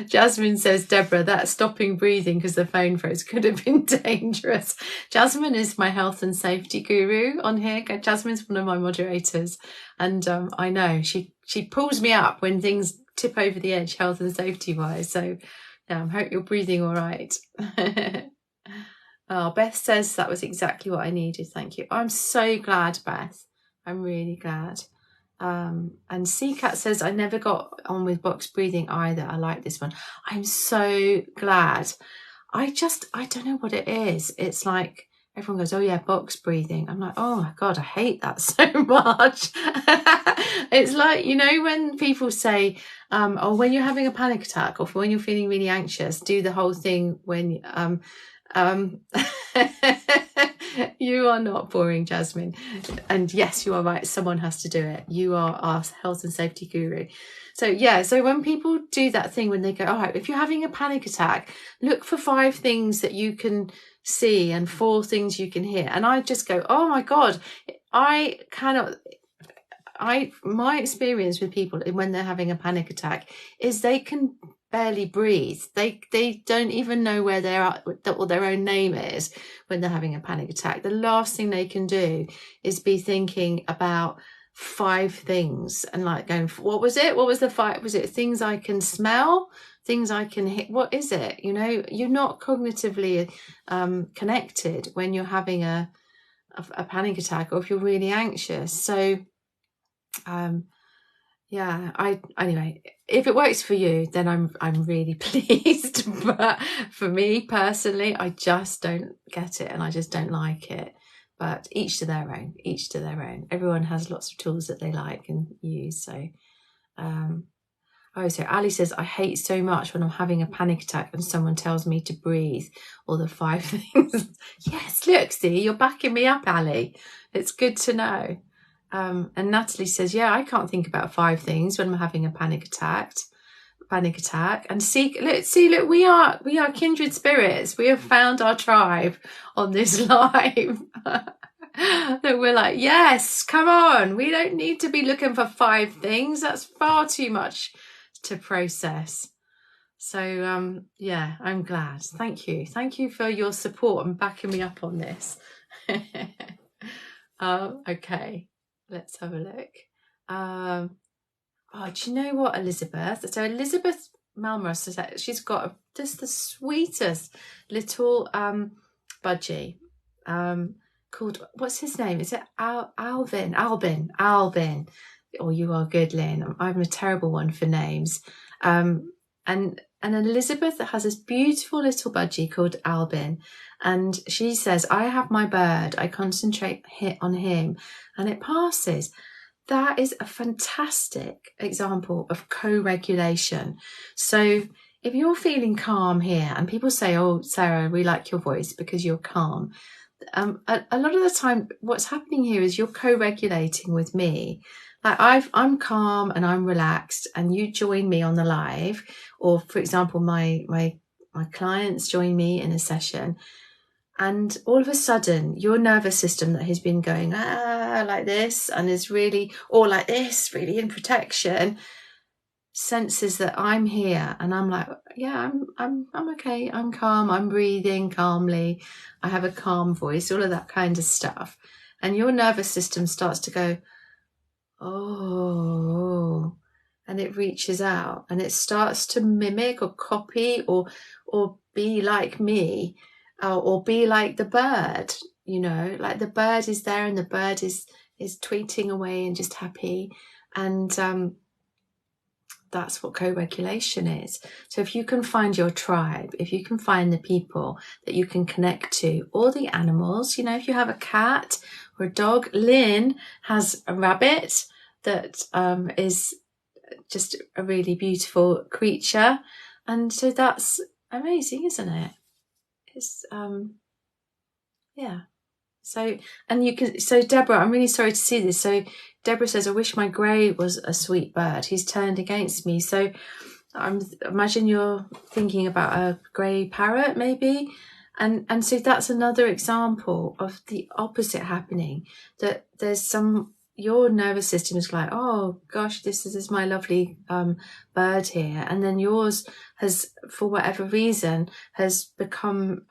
Jasmine says, Deborah, that stopping breathing because the phone froze could have been dangerous. Jasmine is my health and safety guru on here. Jasmine's one of my moderators, and I know she pulls me up when things tip over the edge health and safety wise. So I hope you're breathing all right. Oh, Beth says that was exactly what I needed. Thank you. I'm so glad, Beth. I'm really glad. And CCAT says, I never got on with box breathing either. I like this one. I'm so glad. I don't know what it is. It's like everyone goes, oh yeah, box breathing. I'm like, oh my God, I hate that so much. It's like, you know, when people say, oh, when you're having a panic attack or when you're feeling really anxious, do the whole thing when, you are not boring, Jasmine. And yes, you are right. Someone has to do it. You are our health and safety guru. So yeah, so when people do that thing, when they go, all right, if you're having a panic attack, look for 5 things that you can see and 4 things you can hear. And I just go, oh my God, my experience with people when they're having a panic attack is they can barely breathe. They don't even know where they're at, what their own name is when they're having a panic attack. The last thing they can do is be thinking about 5 things and like going, what was it? What was the 5? Was it things I can smell? Things I can hit? What is it? You know, you're not cognitively connected when you're having a panic attack or if you're really anxious. So yeah, anyway, if it works for you, then I'm really pleased. But for me personally, I just don't get it and I just don't like it. But each to their own. Everyone has lots of tools that they like and use. So so Ali says, I hate so much when I'm having a panic attack and someone tells me to breathe or the 5 things. Yes, look, see, you're backing me up, Ali. It's good to know. And Natalie says, yeah, I can't think about 5 things when I'm having a panic attack. And look, we are kindred spirits. We have found our tribe on this live. That we're like, yes, come on. We don't need to be looking for 5 things. That's far too much to process. So yeah, I'm glad. Thank you for your support and backing me up on this. Okay, let's have a look. Oh, do you know what, Elizabeth? So Elizabeth Malmros, she's got just the sweetest little budgie called, what's his name? Is it Albin? Oh, you are good, Lynn. I'm a terrible one for names. And Elizabeth has this beautiful little budgie called Albin, and she says, I have my bird, I concentrate on him, and it passes. That is a fantastic example of co-regulation. So if you're feeling calm here, and people say, oh, Sarah, we like your voice because you're calm. A lot of the time, what's happening here is you're co-regulating with me. Like I'm calm and I'm relaxed, and you join me on the live, or for example, my clients join me in a session, and all of a sudden your nervous system that has been going like this and is really, or like this, really in protection, senses that I'm here, and I'm like, yeah, I'm okay, I'm calm, I'm breathing calmly, I have a calm voice, all of that kind of stuff. And your nervous system starts to go, oh, and it reaches out and it starts to mimic or copy or be like me, or be like the bird, you know, like the bird is there and the bird is tweeting away and just happy. And that's what co-regulation is. So if you can find your tribe, if you can find the people that you can connect to, or the animals, you know, if you have a cat or a dog, Lynn has a rabbit that is just a really beautiful creature. And so that's amazing, isn't it? It's yeah. So, and you can, so Deborah, I'm really sorry to see this. So Deborah says, I wish my grey was a sweet bird. He's turned against me. So imagine you're thinking about a grey parrot maybe. And so that's another example of the opposite happening, that there's your nervous system is like, oh gosh, this is my lovely bird here, and then yours has, for whatever reason, has become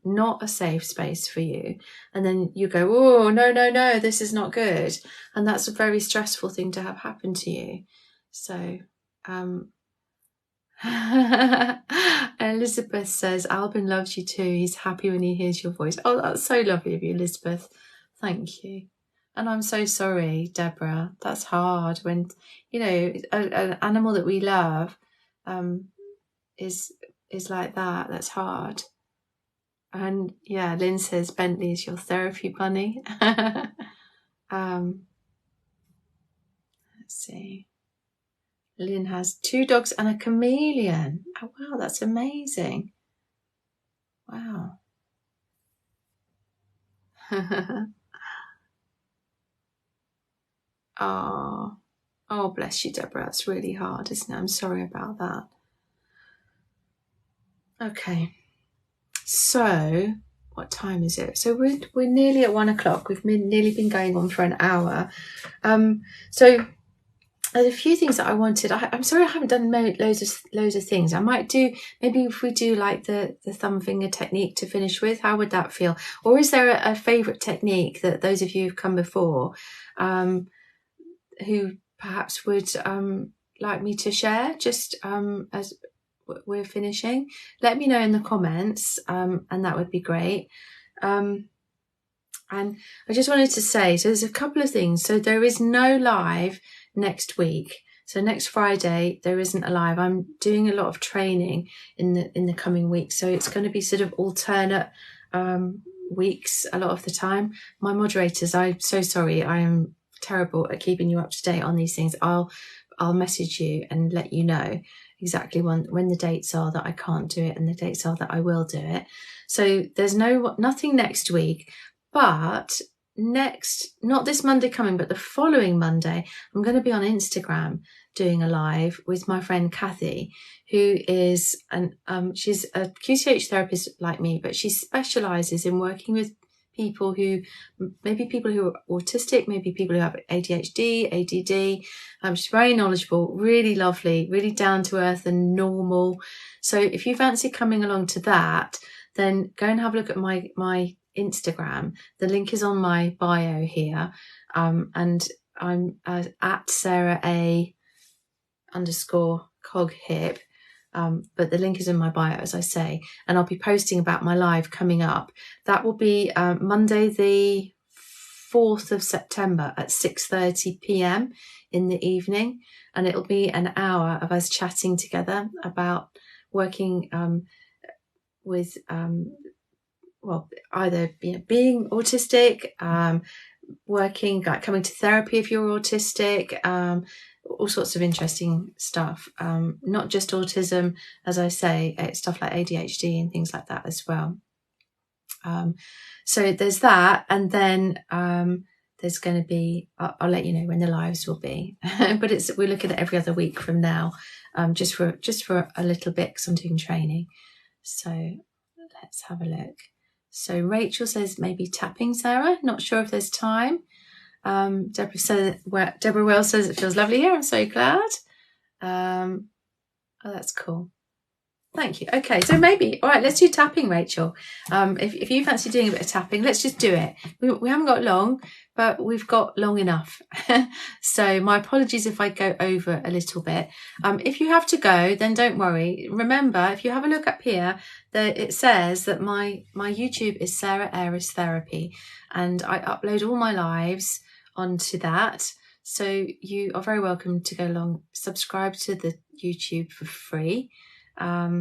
not a safe space for you, and then you go, oh no, this is not good, and that's a very stressful thing to have happen to you. So Elizabeth says, Albin loves you too, he's happy when he hears your voice. Oh, that's so lovely of you, Elizabeth. Thank you. And I'm so sorry, Deborah. That's hard when, you know, an animal that we love is like that. That's hard. And yeah, Lynn says Bentley is your therapy bunny. Let's see. Lynn has 2 dogs and a chameleon. Oh wow, that's amazing. Wow. Oh, bless you, Deborah. That's really hard, isn't it? I'm sorry about that. Okay. So, what time is it? So we're nearly at 1 o'clock. We've nearly been going on for an hour. So there's a few things that I wanted. I'm sorry I haven't done loads of things. I might do, maybe if we do like the thumb finger technique to finish with, how would that feel? Or is there a favourite technique that those of you who've come before who perhaps would like me to share just as we're finishing? Let me know in the comments, and that would be great. And I just wanted to say, so there's a couple of things. So there is no live next week. So next Friday there isn't a live. I'm doing a lot of training in the coming weeks, so it's going to be sort of alternate weeks a lot of the time. My moderators, I'm so sorry, I am terrible at keeping you up to date on these things. I'll message you and let you know exactly when the dates are that I can't do it and the dates are that I will do it. So there's nothing next week, but not this Monday coming, but the following Monday, I'm going to be on Instagram doing a live with my friend Kathy, who is she's a QCH therapist like me, but she specializes in working with people who are autistic, maybe people who have ADHD, ADD. She's very knowledgeable, really lovely, really down to earth and normal. So if you fancy coming along to that, then go and have a look at my Instagram. The link is on my bio here, and I'm at Sarah A _CogHip. But the link is in my bio, as I say, and I'll be posting about my live coming up. That will be Monday the 4th of September at 6:30 p.m. in the evening, and it'll be an hour of us chatting together about working with either being autistic, working, like coming to therapy if you're autistic, all sorts of interesting stuff. Not just autism, as I say, stuff like ADHD and things like that as well. So there's that, and then there's going to be, I'll let you know when the lives will be, but we're looking at every other week from now, just for a little bit, because I'm doing training. So let's have a look. So Rachel says maybe tapping, Sarah. Not sure if there's time. Deborah Wells says it feels lovely here. I'm so glad. Oh, that's cool. Thank you. Okay, so maybe, all right, let's do tapping, Rachel. If you fancy doing a bit of tapping, let's just do it. We haven't got long, but we've got long enough. So my apologies if I go over a little bit. If you have to go, then don't worry. Remember, if you have a look up here, it says that my YouTube is Sarah Aris Therapy, and I upload all my lives onto that. So you are very welcome to go along, subscribe to the YouTube for free. Yeah,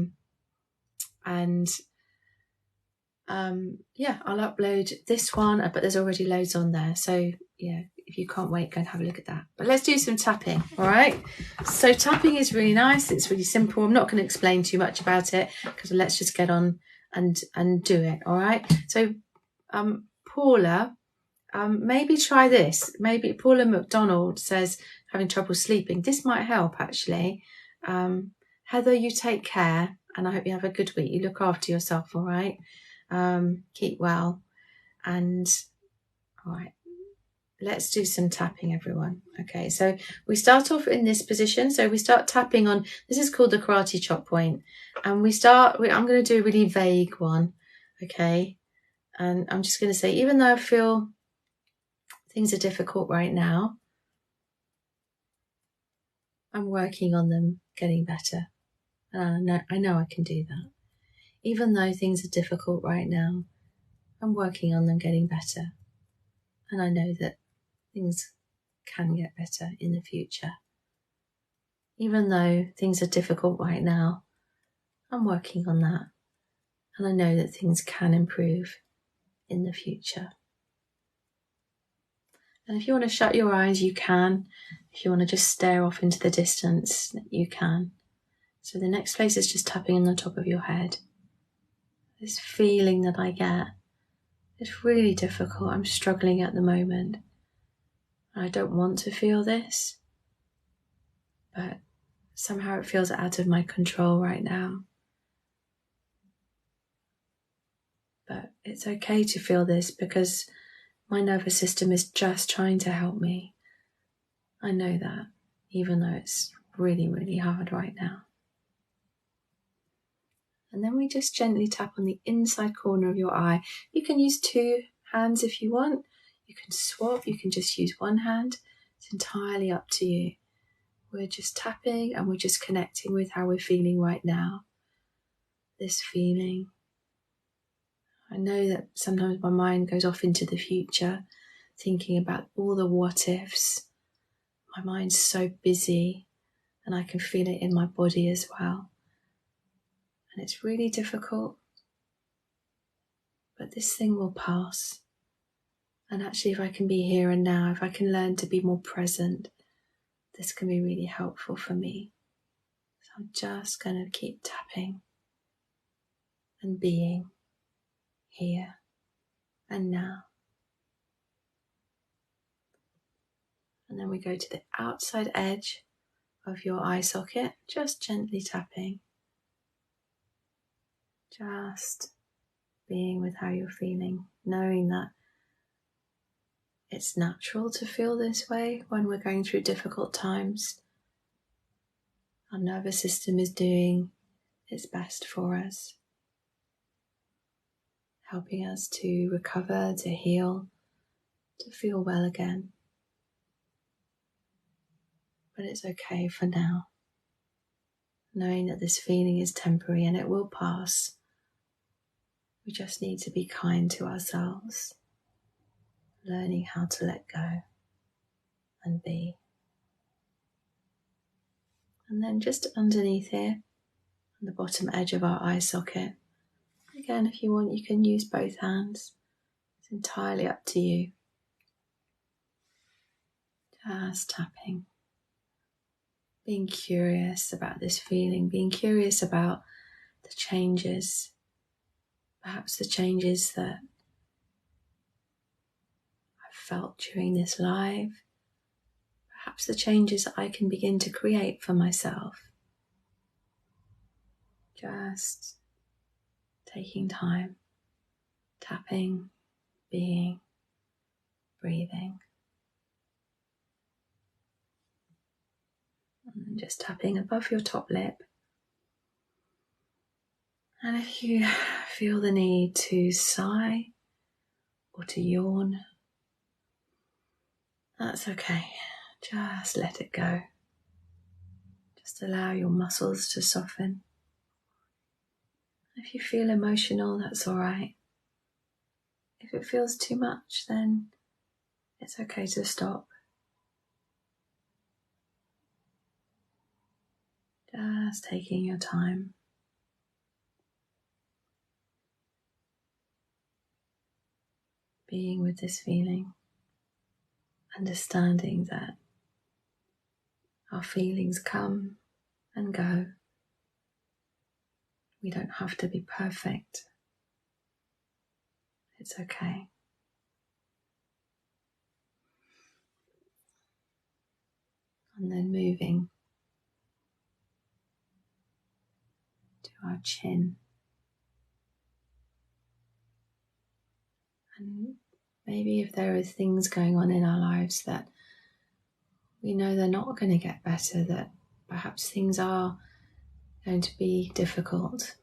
I'll upload this one, but there's already loads on there. So yeah, if you can't wait, go and have a look at that. But let's do some tapping, all right? So tapping is really nice. It's really simple. I'm not going to explain too much about it, because let's just get on and do it, all right? So Paula, maybe try this. Maybe Paula McDonald says having trouble sleeping. This might help, actually. Heather, you take care, and I hope you have a good week. You look after yourself, all right? Keep well. And all right, let's do some tapping, everyone. Okay, so we start off in this position. So we start tapping on, this is called the karate chop point. And I'm going to do a really vague one, okay? And I'm just going to say, even though I feel things are difficult right now, I'm working on them getting better. And I know I can do that. Even though things are difficult right now, I'm working on them getting better. And I know that things can get better in the future. Even though things are difficult right now, I'm working on that. And I know that things can improve in the future. And if you want to shut your eyes, you can. If you want to just stare off into the distance, you can. So the next place is just tapping on the top of your head. This feeling that I get, it's really difficult. I'm struggling at the moment. I don't want to feel this, but somehow it feels out of my control right now. But it's okay to feel this, because my nervous system is just trying to help me. I know that, even though it's really, really hard right now. And then we just gently tap on the inside corner of your eye. You can use 2 hands if you want. You can swap, you can just use 1 hand. It's entirely up to you. We're just tapping and we're just connecting with how we're feeling right now. This feeling. I know that sometimes my mind goes off into the future, thinking about all the what ifs. My mind's so busy, and I can feel it in my body as well. And it's really difficult, but this thing will pass. And actually, if I can be here and now, if I can learn to be more present, this can be really helpful for me. So I'm just going to keep tapping and being here and now. And then we go to the outside edge of your eye socket, just gently tapping. Just being with how you're feeling, knowing that it's natural to feel this way when we're going through difficult times. Our nervous system is doing its best for us, helping us to recover, to heal, to feel well again. But it's okay for now, knowing that this feeling is temporary and it will pass. We just need to be kind to ourselves, learning how to let go and be. And then just underneath here, on the bottom edge of our eye socket, again, if you want, you can use both hands. It's entirely up to you. Just tapping. Being curious about this feeling, being curious about the changes, perhaps the changes that I've felt during this live, perhaps the changes that I can begin to create for myself. Just taking time, tapping, being, breathing. And just tapping above your top lip. And if you feel the need to sigh or to yawn, that's okay. Just let it go. Just allow your muscles to soften. If you feel emotional, that's all right. If it feels too much, then it's okay to stop. Just taking your time. Being with this feeling. Understanding that our feelings come and go. We don't have to be perfect. It's okay. And then moving to our chin. And maybe if there are things going on in our lives that we know they're not going to get better, that perhaps things are going to be difficult,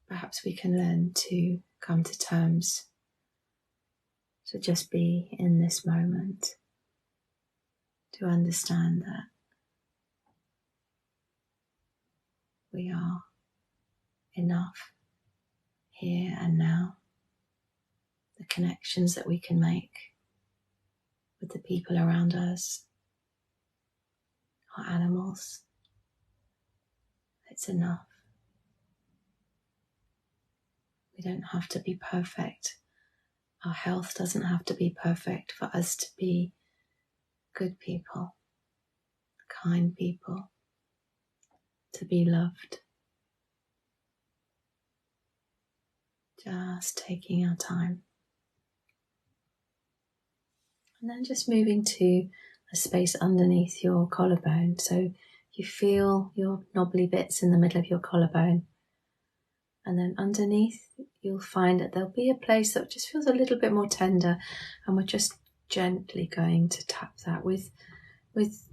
perhaps we can learn to come to terms, to just be in this moment, to understand that we are enough here and now. The connections that we can make with the people around us, our animals, it's enough. We don't have to be perfect. Our health doesn't have to be perfect for us to be good people, kind people, to be loved. Just taking our time. And then just moving to a space underneath your collarbone. So you feel your knobbly bits in the middle of your collarbone. And then underneath, you'll find that there'll be a place that just feels a little bit more tender. And we're just gently going to tap that with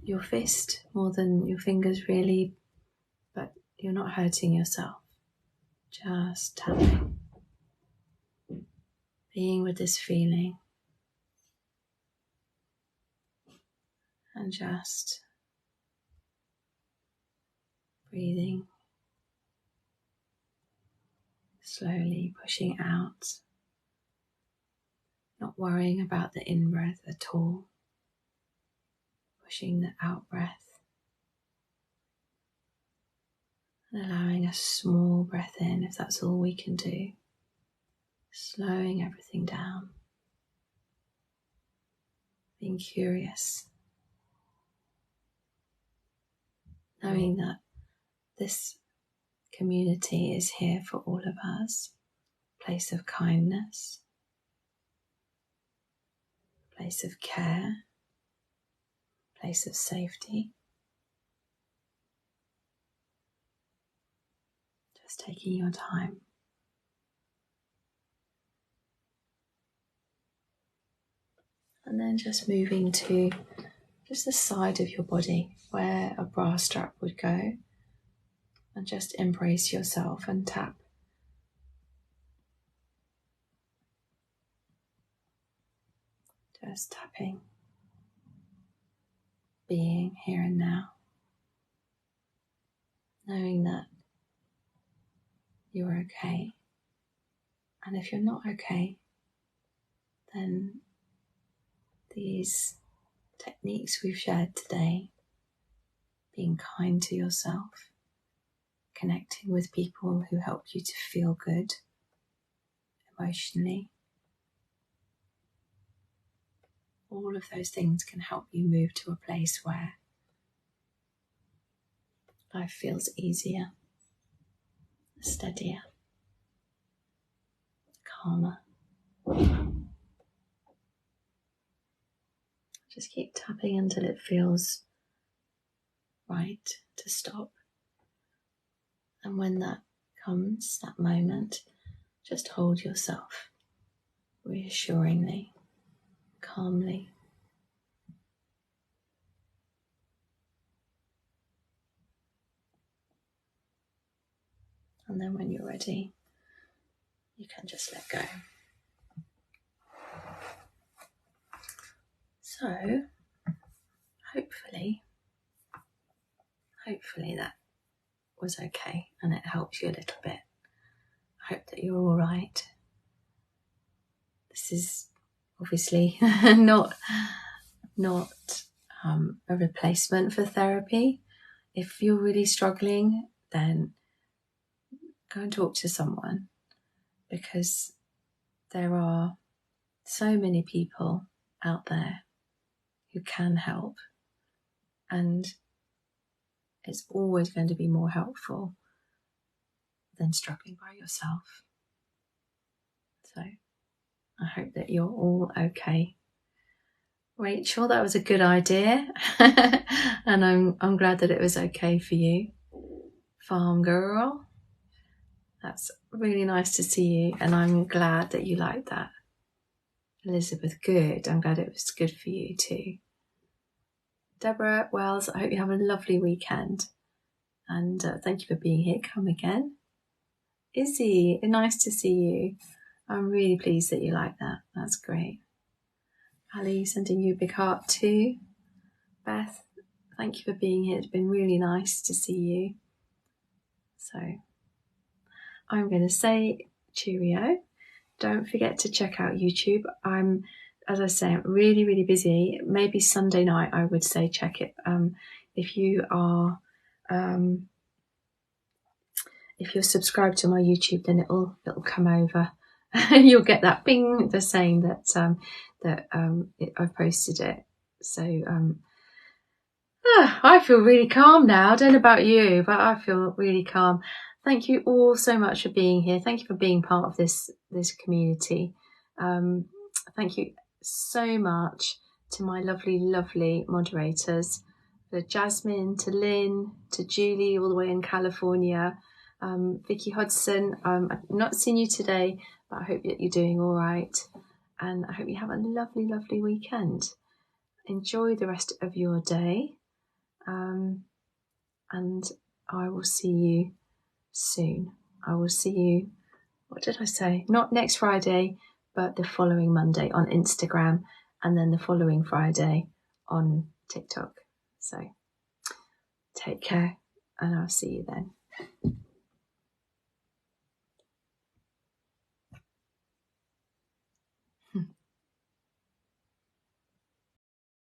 your fist more than your fingers really. But you're not hurting yourself. Just tapping. Being with this feeling. And just breathing, slowly pushing out, not worrying about the in-breath at all, pushing the out-breath, and allowing a small breath in if that's all we can do, slowing everything down, being curious, knowing that this community is here for all of us, place of kindness, place of care, place of safety. Just taking your time. And then just moving to just the side of your body where a bra strap would go. And just embrace yourself and tap. Just tapping. Being here and now. Knowing that you're okay. And if you're not okay, then these techniques we've shared today, being kind to yourself, connecting with people who help you to feel good emotionally, all of those things can help you move to a place where life feels easier, steadier, calmer. Just keep tapping until it feels right to stop. And when that comes, that moment, just hold yourself reassuringly, calmly. And then when you're ready, you can just let go. So, hopefully that was okay and it helps you a little bit. I hope that you're all right. This is obviously not a replacement for therapy. If you're really struggling, then go and talk to someone, because there are so many people out there who can help, and it's always going to be more helpful than struggling by yourself. So I hope that you're all okay. Rachel, that was a good idea. And I'm glad that it was okay for you. Farm girl, that's really nice to see you, and I'm glad that you like that. Elizabeth, good. I'm glad it was good for you too. Deborah Wells, I hope you have a lovely weekend, and thank you for being here. Come again. Izzy, nice to see you. I'm really pleased that you like that. That's great. Ali, sending you a big heart too. Beth, thank you for being here. It's been really nice to see you. So I'm going to say cheerio. Don't forget to check out YouTube. As I say, I'm really, really busy. Maybe Sunday night, I would say check it. If you're subscribed to my YouTube, then it'll come over. You'll get that ping, the saying that I've posted it. So I feel really calm now. I don't know about you, but I feel really calm. Thank you all so much for being here. Thank you for being part of this community. Thank you so much to my lovely, lovely moderators, to Jasmine, to Lynn, to Julie all the way in California, Vicky Hodgson. I've not seen you today, but I hope that you're doing all right. And I hope you have a lovely, lovely weekend. Enjoy the rest of your day. And I will see you soon. I will see you, what did I say? Not next Friday, but the following Monday on Instagram, and then the following Friday on TikTok. So take care, and I'll see you then.